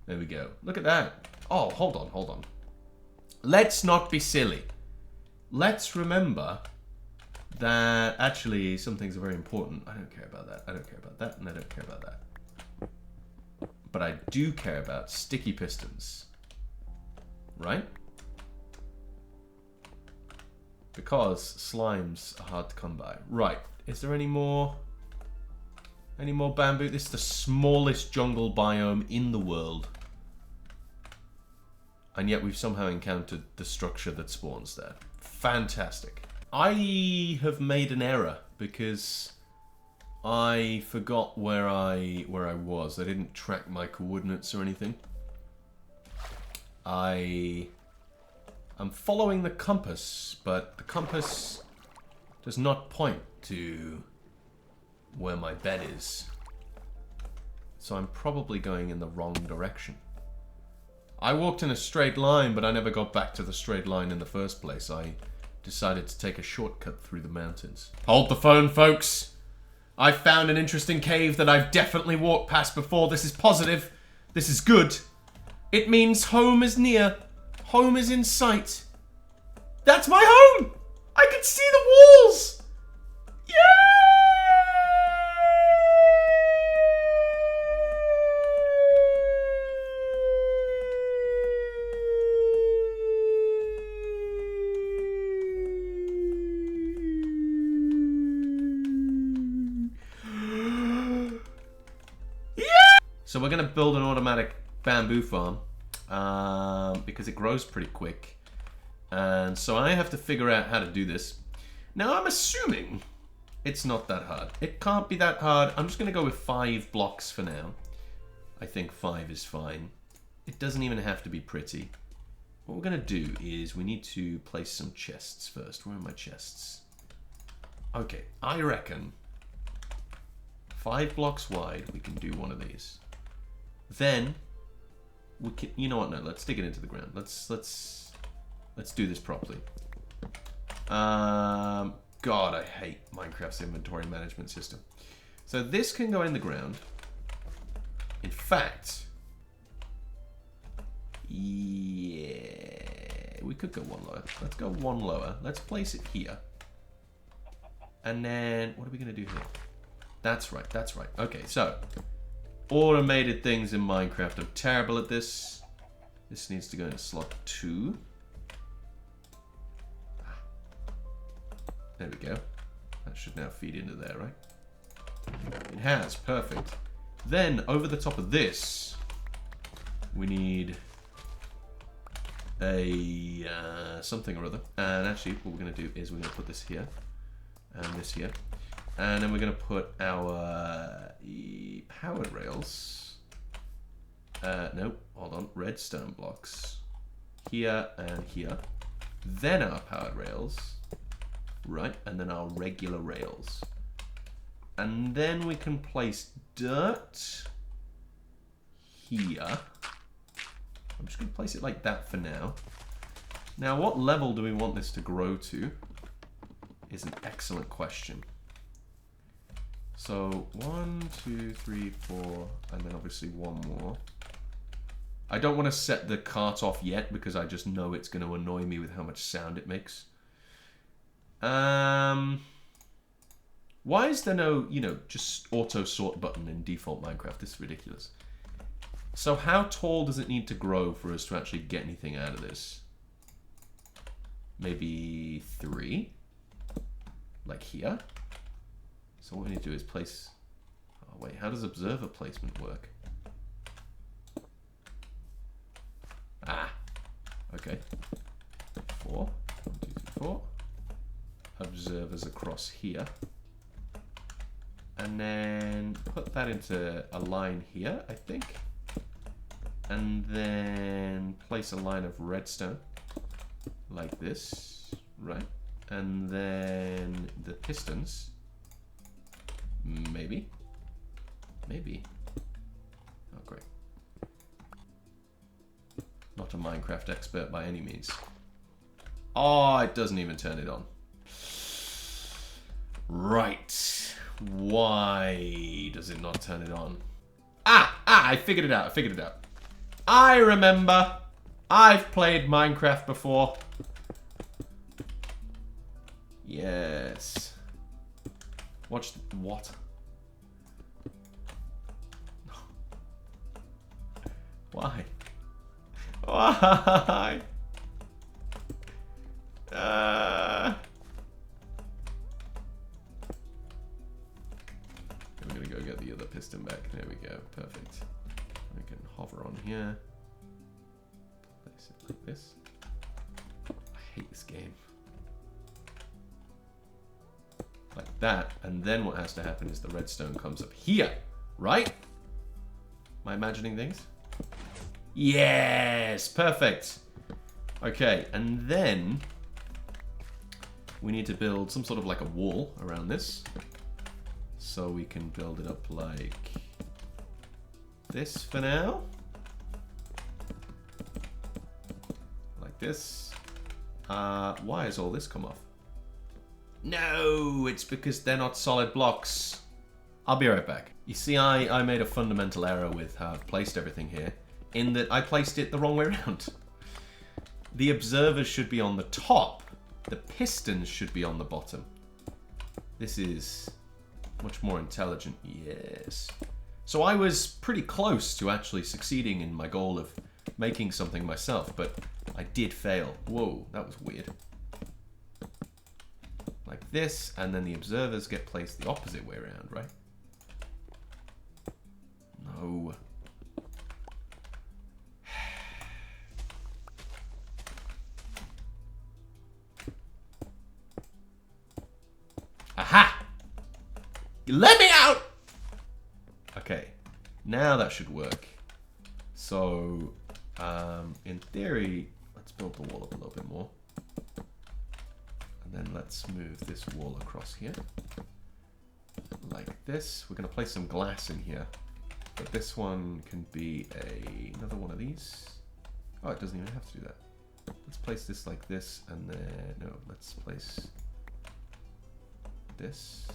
There we go. Look at that. Oh, hold on, hold on. Let's not be silly. Let's remember that actually some things are very important. I don't care about that. I don't care about that. And I don't care about that. But I do care about sticky pistons. Right? Because slimes are hard to come by. Right. Is there any more bamboo? This is the smallest jungle biome in the world. And yet we've somehow encountered the structure that spawns there. Fantastic. I have made an error because I forgot where I was. I didn't track my coordinates or anything. I'm following the compass, but the compass does not point to where my bed is. So I'm probably going in the wrong direction. I walked in a straight line, but I never got back to the straight line in the first place. I decided to take a shortcut through the mountains. Hold the phone, folks. I found an interesting cave that I've definitely walked past before. This is positive. This is good. It means home is near. Home is in sight. That's my home! I can see the walls! Yay! So we're going to build an automatic bamboo farm because it grows pretty quick. And so I have to figure out how to do this. Now, I'm assuming it's not that hard. It can't be that hard. I'm just going to go with 5 blocks for now. I think 5 is fine. It doesn't even have to be pretty. What we're going to do is we need to place some chests first. Where are my chests? Okay, I reckon 5 blocks wide, we can do one of these. Then we can, you know what? No, let's dig it into the ground. Let's do this properly. God, I hate Minecraft's inventory management system. So this can go in the ground. In fact, yeah, we could go one lower. Let's go one lower. Let's place it here. And then, what are we going to do here? That's right, that's right. Okay, so, automated things in Minecraft. I'm terrible at this. This needs to go in slot 2. There we go. That should now feed into there, right? It has, perfect. Then, over the top of this, we need a something or other. And actually, what we're going to do is we're going to put this here, and this here. And then we're going to put our powered rails. Nope, hold on. Redstone blocks. Here and here. Then our powered rails. Right, and then our regular rails. And then we can place dirt here. I'm just going to place it like that for now. Now, what level do we want this to grow to? Is an excellent question. So 1, 2, 3, 4, and then obviously one more. I don't want to set the cart off yet because I just know it's going to annoy me with how much sound it makes. Why is there no, just auto sort button in default Minecraft? This is ridiculous. So how tall does it need to grow for us to actually get anything out of this? Maybe 3? Like here? So what we need to do is place... Oh wait, how does observer placement work? Ah! Okay. 4. 1, 2, 3, 4. Observers across here. And then put that into a line here, I think. And then place a line of redstone. Like this. Right. And then the pistons. Maybe. Maybe. Oh, great. Not a Minecraft expert by any means. Oh, it doesn't even turn it on. Right. Why does it not turn it on? I figured it out. I remember. I've played Minecraft before. Yes. Watch what? Why? Why? We're gonna go get the other piston back. There we go. Perfect. We can hover on here. Place it like this. I hate this game. Like that, and then what has to happen is the redstone comes up here, right? Am I imagining things? Yes, perfect. Okay, and then we need to build some sort of like a wall around this. So we can build it up like this for now. Like this. Why has all this come off? No, it's because they're not solid blocks. I'll be right back. You see, I made a fundamental error with how I've placed everything here, in that I placed it the wrong way around. The observers should be on the top. The pistons should be on the bottom. This is much more intelligent, yes. So I was pretty close to actually succeeding in my goal of making something myself, but I did fail. Whoa, that was weird. Like this, and then the observers get placed the opposite way around, right? No. Aha! Let me out! Okay, now that should work. So, in theory, let's build the wall up a little bit more. And then let's move this wall across here. Like this. We're going to place some glass in here. But this one can be another one of these. Oh, it doesn't even have to do that. Let's place this like this, and then, no, let's place this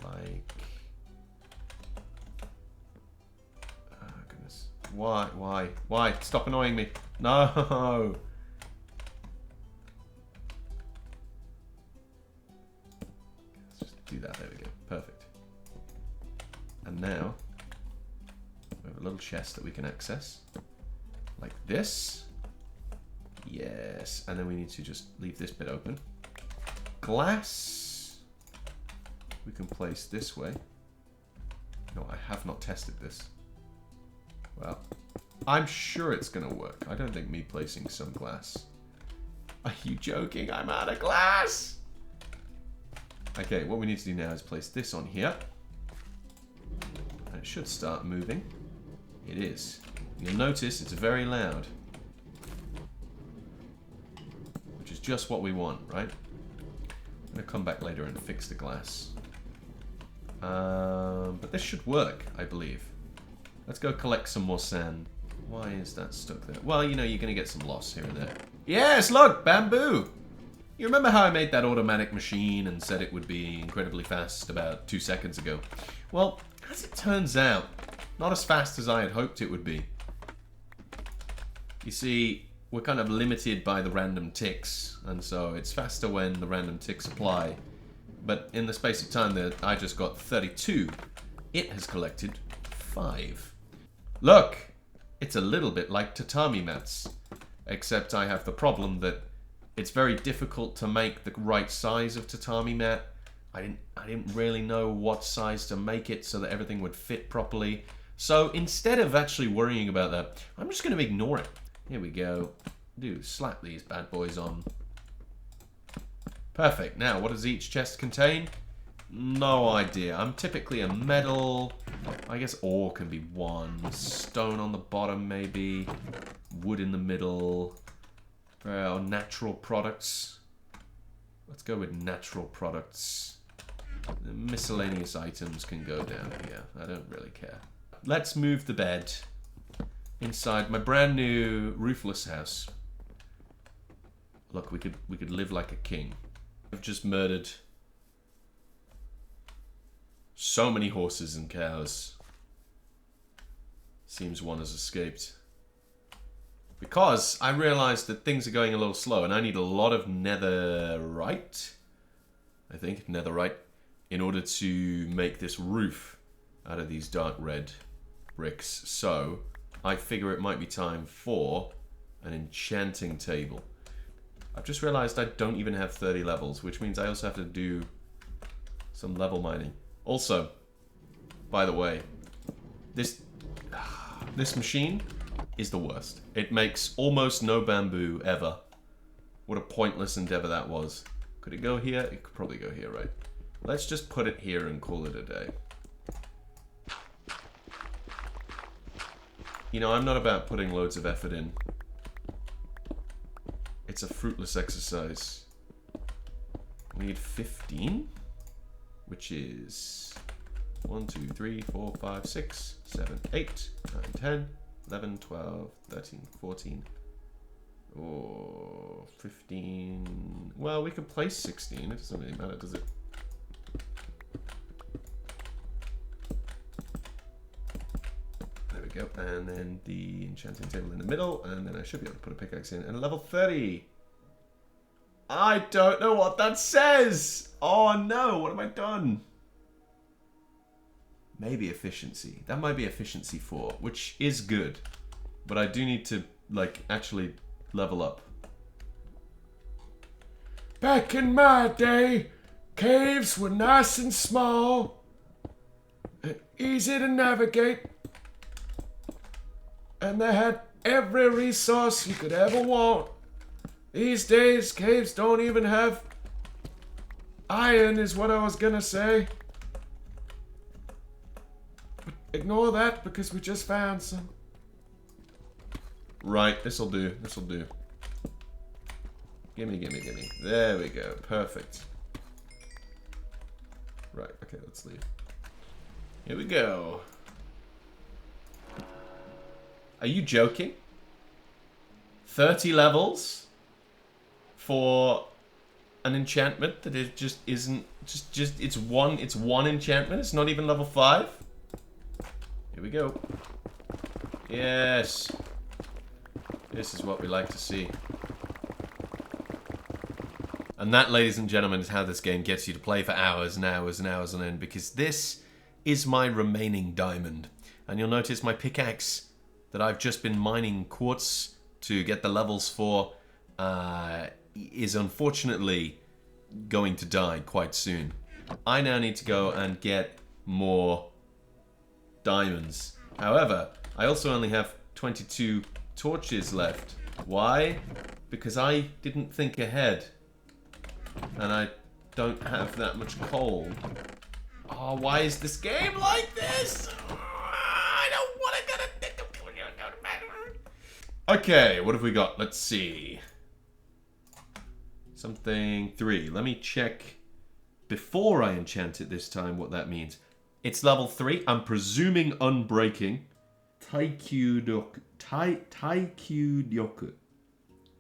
like, oh goodness, why, stop annoying me, no, let's just do that, there we go, perfect. And now, we have a little chest that we can access, like this. Yes, and then we need to just leave this bit open. Glass. We can place this way. No, I have not tested this. Well, I'm sure it's gonna work. I don't think me placing some glass. Are you joking? I'm out of glass! Okay, what we need to do now is place this on here. And it should start moving. It is. You'll notice it's very loud. Just what we want, right? I'm gonna come back later and fix the glass. But this should work, I believe. Let's go collect some more sand. Why is that stuck there? Well, you know, you're gonna get some loss here and there. Yes, look, bamboo! You remember how I made that automatic machine and said it would be incredibly fast about 2 seconds ago? Well, as it turns out, not as fast as I had hoped it would be. You see, we're kind of limited by the random ticks, and so it's faster when the random ticks apply. But in the space of time that I just got 32, it has collected 5. Look! It's a little bit like tatami mats, except I have the problem that it's very difficult to make the right size of tatami mat. I didn't really know what size to make it so that everything would fit properly. So instead of actually worrying about that, I'm just going to ignore it. Here we go. Do slap these bad boys on. Perfect. Now, what does each chest contain? No idea. I'm typically a metal. I guess ore can be one. Stone on the bottom, maybe. Wood in the middle. Natural products. Let's go with natural products. The miscellaneous items can go down here. I don't really care. Let's move the bed inside my brand new roofless house. Look, we could live like a king. I've just murdered so many horses and cows. Seems one has escaped. Because I realized that things are going a little slow and I need a lot of netherite. I think, netherite. In order to make this roof out of these dark red bricks. So, I figure it might be time for an enchanting table. I've just realized I don't even have 30 levels, which means I also have to do some level mining. Also, by the way, this machine is the worst. It makes almost no bamboo ever. What a pointless endeavor that was. Could it go here? It could probably go here, right? Let's just put it here and call it a day. You know, I'm not about putting loads of effort in. It's a fruitless exercise. We need 15, which is 1, 2, 3, 4, 5, 6, 7, 8, 9, 10, 11, 12, 13, 14. Oh, 15. Well, we could place 16. It doesn't really matter, does it? There we go. And then the enchanting table in the middle. And then I should be able to put a pickaxe in. And level 30. I don't know what that says. Oh no, what have I done? Maybe efficiency. That might be efficiency 4, which is good. But I do need to, like, actually level up. Back in my day, caves were nice and small, and easy to navigate, and they had every resource you could ever want. These days, caves don't even have iron is what I was gonna say. But ignore that because we just found some. Right, this'll do. This'll do. Gimme, gimme, gimme. There we go. Perfect. Right, okay, let's leave. Here we go. Are you joking? 30 levels for an enchantment that it just isn't it's one enchantment. It's not even level 5. Here we go. Yes. This is what we like to see. And that, ladies and gentlemen, is how this game gets you to play for hours and hours and hours on end, because this is my remaining diamond. And you'll notice my pickaxe that I've just been mining quartz to get the levels for is unfortunately going to die quite soon. I now need to go and get more diamonds. However, I also only have 22 torches left. Why? Because I didn't think ahead. And I don't have that much coal. Oh, why is this game like this? I don't want to go to bed. Okay, what have we got? Let's see. Something 3. Let me check before I enchant it this time what that means. It's level 3. I'm presuming unbreaking. Taikyu Dyoku.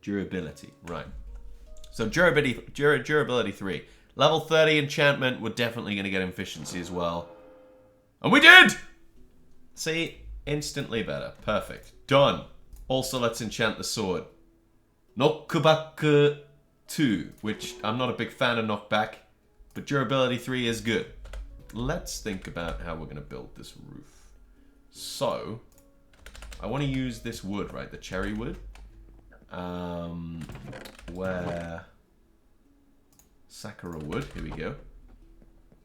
Durability. Right. So durability 3. Level 30 enchantment. We're definitely going to get efficiency as well. And we did! See? Instantly better. Perfect. Done. Also, let's enchant the sword. Knockback 2, which I'm not a big fan of knockback, but durability 3 is good. Let's think about how we're going to build this roof. So, I want to use this wood, right? The cherry wood. Where... Sakura wood. Here we go.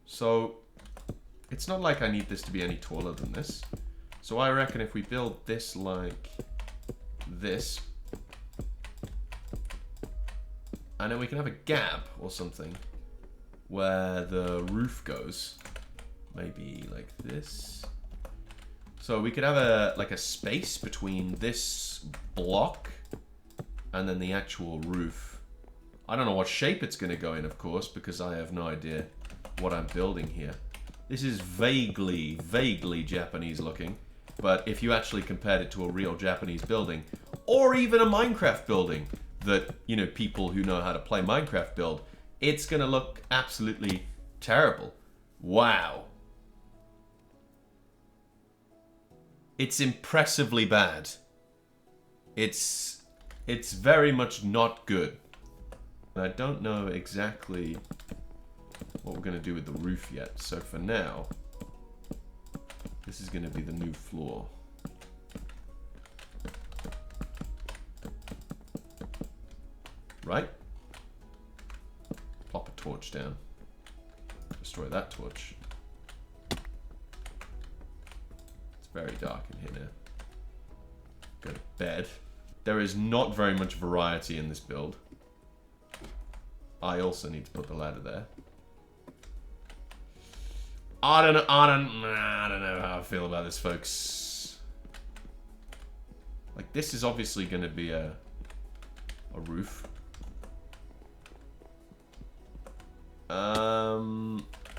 So, it's not like I need this to be any taller than this. So I reckon if we build this like this, and then we can have a gap or something where the roof goes. Maybe like this. So we could have a space between this block and then the actual roof. I don't know what shape it's going to go in, of course, because I have no idea what I'm building here. This is vaguely Japanese looking, but if you actually compared it to a real Japanese building, or even a Minecraft building that, you know, people who know how to play Minecraft build, it's going to look absolutely terrible. Wow. It's impressively bad. It's very much not good. I don't know exactly what we're going to do with the roof yet. So for now, this is going to be the new floor. Right? Plop a torch down. Destroy that torch. It's very dark in here now. Go to bed. There is not very much variety in this build. I also need to put the ladder there. I don't know how I feel about this, folks. Like, this is obviously going to be a roof.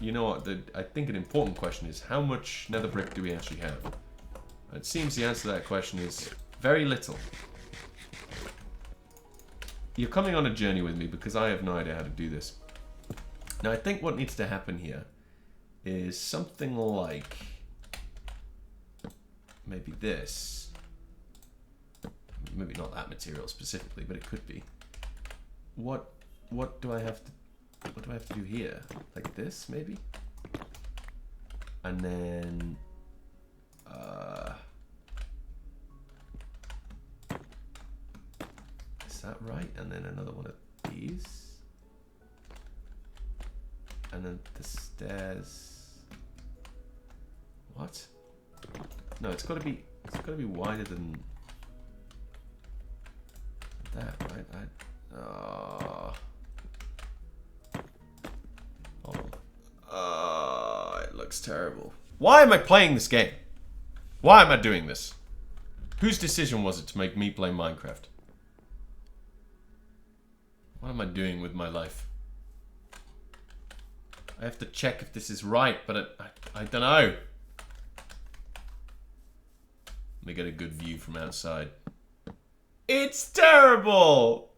You know what? I think an important question is, how much nether brick do we actually have? It seems the answer to that question is very little. You're coming on a journey with me because I have no idea how to do this. Now, I think what needs to happen here is something like maybe this. Maybe not that material specifically, but it could be. What do I have to do here? Like this, maybe? And then is that right? And then another one of these. And then the stairs. What? No, it's gotta be wider than that, right? looks terrible. Why am I playing this game? Why am I doing this? Whose decision was it to make me play Minecraft? What am I doing with my life? I have to check if this is right, but I don't know. Let me get a good view from outside. It's terrible!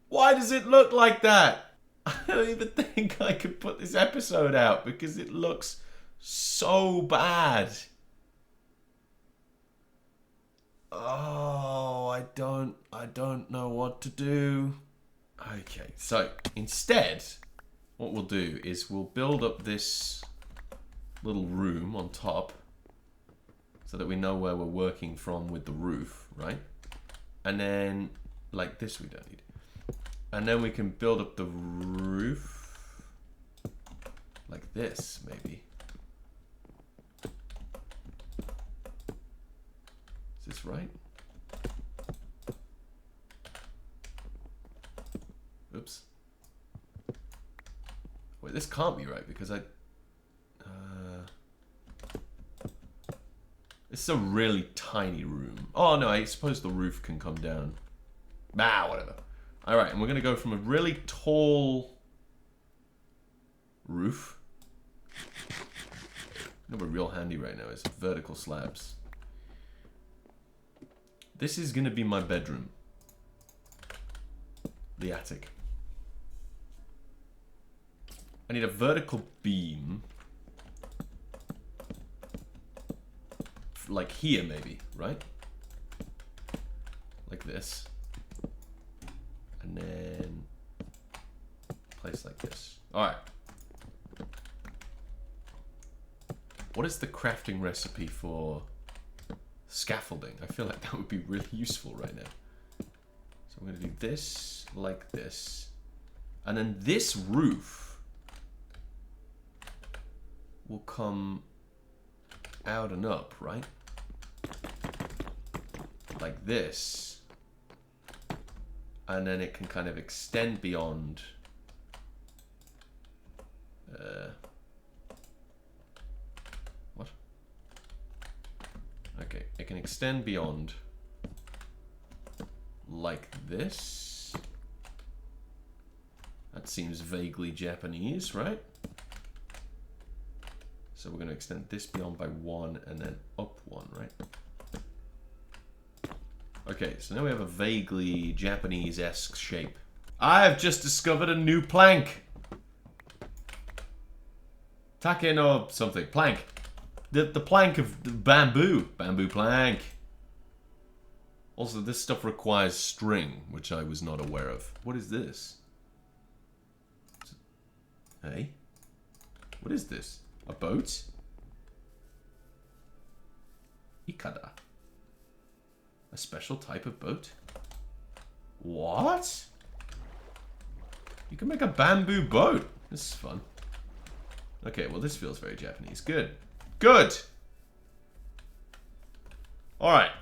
Why does it look like that? I don't even think I could put this episode out because it looks so bad. Oh, I don't know what to do. Okay, so instead, what we'll do is we'll build up this little room on top so that we know where we're working from with the roof, right? And then, like this we don't need. And then we can build up the roof like this, maybe. Is this right? Oops. Wait, this can't be right because it's a really tiny room. Oh no, I suppose the roof can come down. Ah, whatever. Alright, and we're gonna go from a really tall roof. You know we're real handy right now is vertical slabs. This is gonna be my bedroom. The attic. I need a vertical beam. Like here, maybe, right? Like this. And then place like this. Alright. What is the crafting recipe for scaffolding? I feel like that would be really useful right now. So I'm going to do this, like this. And then this roof will come out and up, right? Like this. And then it can kind of extend beyond. What? Okay, it can extend beyond like this. That seems vaguely Japanese, right? So we're going to extend this beyond by 1 and then up 1, right? Okay, so now we have a vaguely Japanese-esque shape. I have just discovered a new plank. Take no something. Plank. The plank of the bamboo. Bamboo plank. Also, this stuff requires string, which I was not aware of. What is this? Hey? What is this? A boat? Ikada. A special type of boat? What? You can make a bamboo boat. This is fun. Okay, well this feels very Japanese. Good. Good! Alright.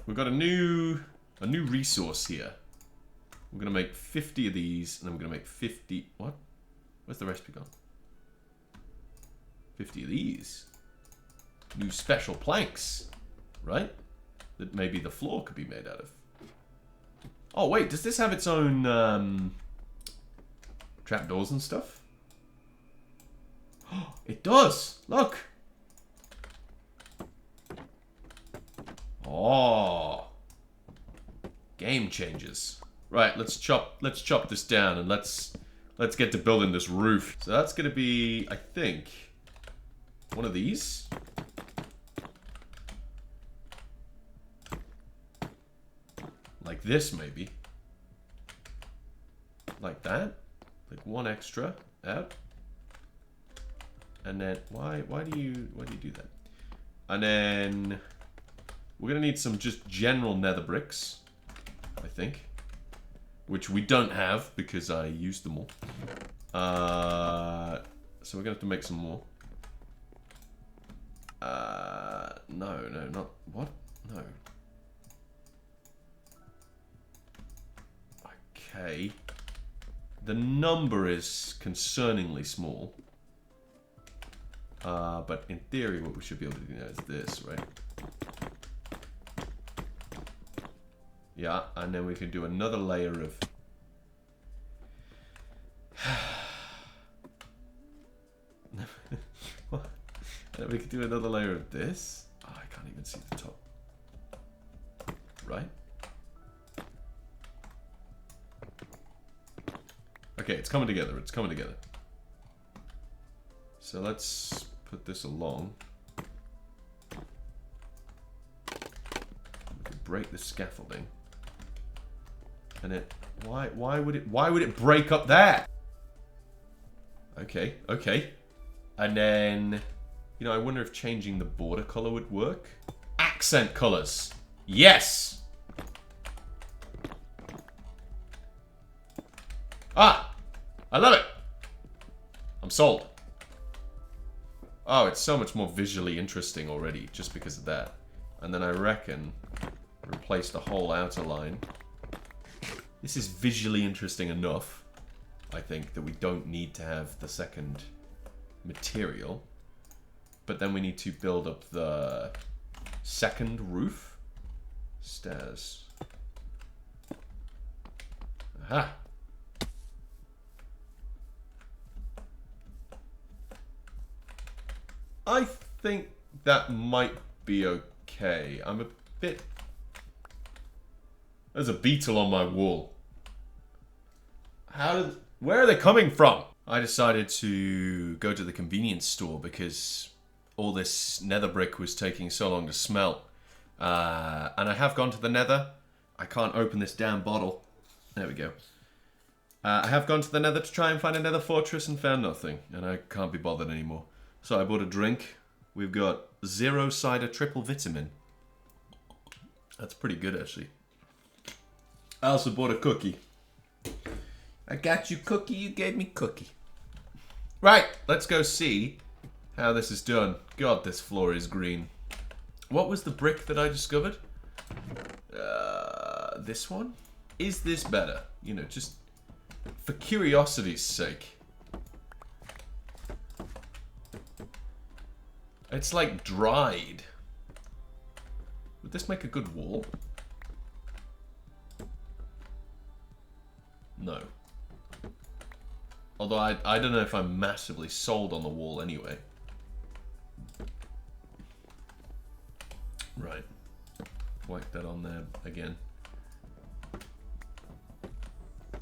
We've got a new resource here. We're gonna make 50 of these, and then we're gonna make 50... What? Where's the recipe gone? 50 of these. New special planks. Right? That maybe the floor could be made out of. Oh wait, does this have its own trapdoors and stuff? Oh, it does! Look! Oh. Game changes. Right, let's chop this down and let's get to building this roof. So that's gonna be, I think, one of these. Like this, maybe. Like that. Like one extra out. And then why do you do that? And then we're gonna need some just general nether bricks, I think. Which we don't have because I used them all. So we're gonna have to make some more. No, not what? No. Okay. The number is concerningly small. But in theory, what we should be able to do now is this, right? Yeah, and then we can do another layer of... And then we can do another layer of this. Oh, I can't even see the top. Right? Okay, it's coming together. It's coming together. So let's put this along. We can break the scaffolding. And it why would it break up there? Okay, okay. And then you know, I wonder if changing the border color would work. Accent colors. Yes. Ah, I love it. I'm sold. Oh, it's so much more visually interesting already just because of that. And then I reckon replace the whole outer line. This is visually interesting enough, I think, that we don't need to have the second material. But then we need to build up the second roof. Stairs. Aha! I think that might be okay. I'm a bit... There's a beetle on my wall. Where are they coming from? I decided to go to the convenience store because all this nether brick was taking so long to smelt. And I have gone to the nether. I can't open this damn bottle. There we go. I have gone to the nether to try and find a nether fortress and found nothing. And I can't be bothered anymore. So I bought a drink. We've got 0 cider triple vitamin. That's pretty good, actually. I also bought a cookie. I got you cookie, you gave me cookie. Right, let's go see how this is done. God, this floor is green. What was the brick that I discovered? This one? Is this better? You know, just for curiosity's sake. It's like dried. Would this make a good wall? No. Although I don't know if I'm massively sold on the wall anyway. Right. Whack that on there again.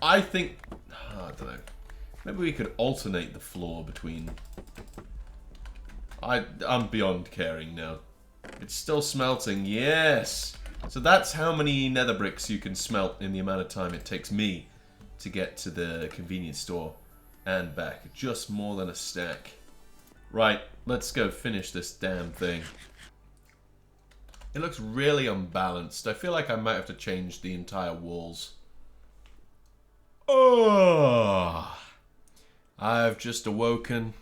I think... I don't know. Maybe we could alternate the floor between... I'm beyond caring now. It's still smelting, yes! So that's how many nether bricks you can smelt in the amount of time it takes me to get to the convenience store and back. Just more than a stack. Right, let's go finish this damn thing. It looks really unbalanced. I feel like I might have to change the entire walls. Oh! I've just awoken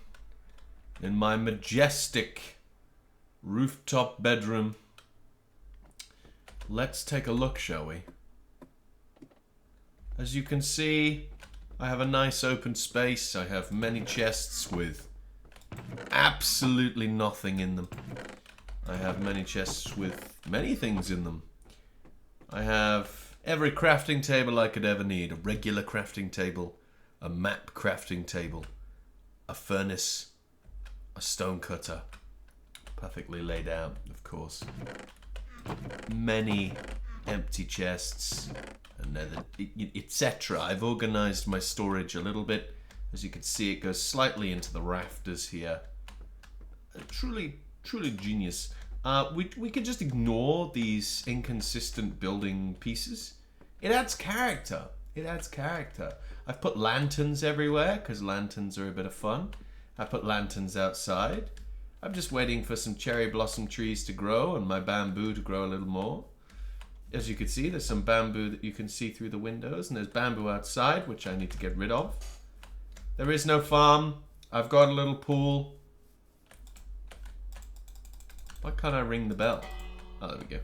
in my majestic rooftop bedroom. Let's take a look, shall we? As you can see, I have a nice open space. I have many chests with absolutely nothing in them. I have many chests with many things in them. I have every crafting table I could ever need. A regular crafting table, a map crafting table, a furnace, a stone cutter. Perfectly laid out, of course. Many empty chests, etc. I've organized my storage a little bit. As you can see, it goes slightly into the rafters here. Truly genius. We could just ignore these inconsistent building pieces. It adds character. It adds character. I've put lanterns everywhere because lanterns are a bit of fun. I put lanterns outside. I'm just waiting for some cherry blossom trees to grow and my bamboo to grow a little more. As you can see, there's some bamboo that you can see through the windows, and there's bamboo outside, which I need to get rid of. There is no farm. I've got a little pool. Why can't I ring the bell? Oh, there we go.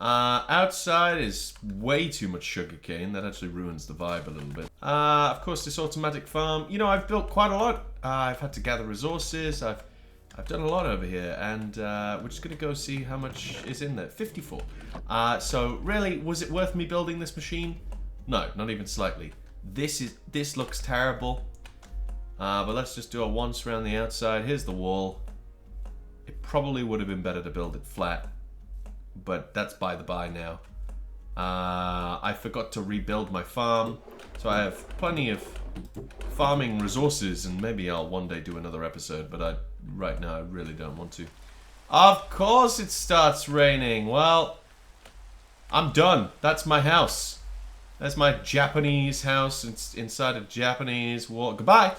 Outside is way too much sugarcane. That actually ruins the vibe a little bit. Of course, this automatic farm. You know, I've built quite a lot. I've had to gather resources. I've done a lot over here, and we're just gonna go see how much is in there. 54. So really, was it worth me building this machine? No, not even slightly. This looks terrible. But let's just do a once around the outside. Here's the wall. It probably would have been better to build it flat, but that's by the by now. I forgot to rebuild my farm, so I have plenty of farming resources, and maybe I'll one day do another episode, but right now I really don't want to. Of course it starts raining. Well, I'm done. That's my house. That's my Japanese house. It's inside a Japanese wall. Goodbye.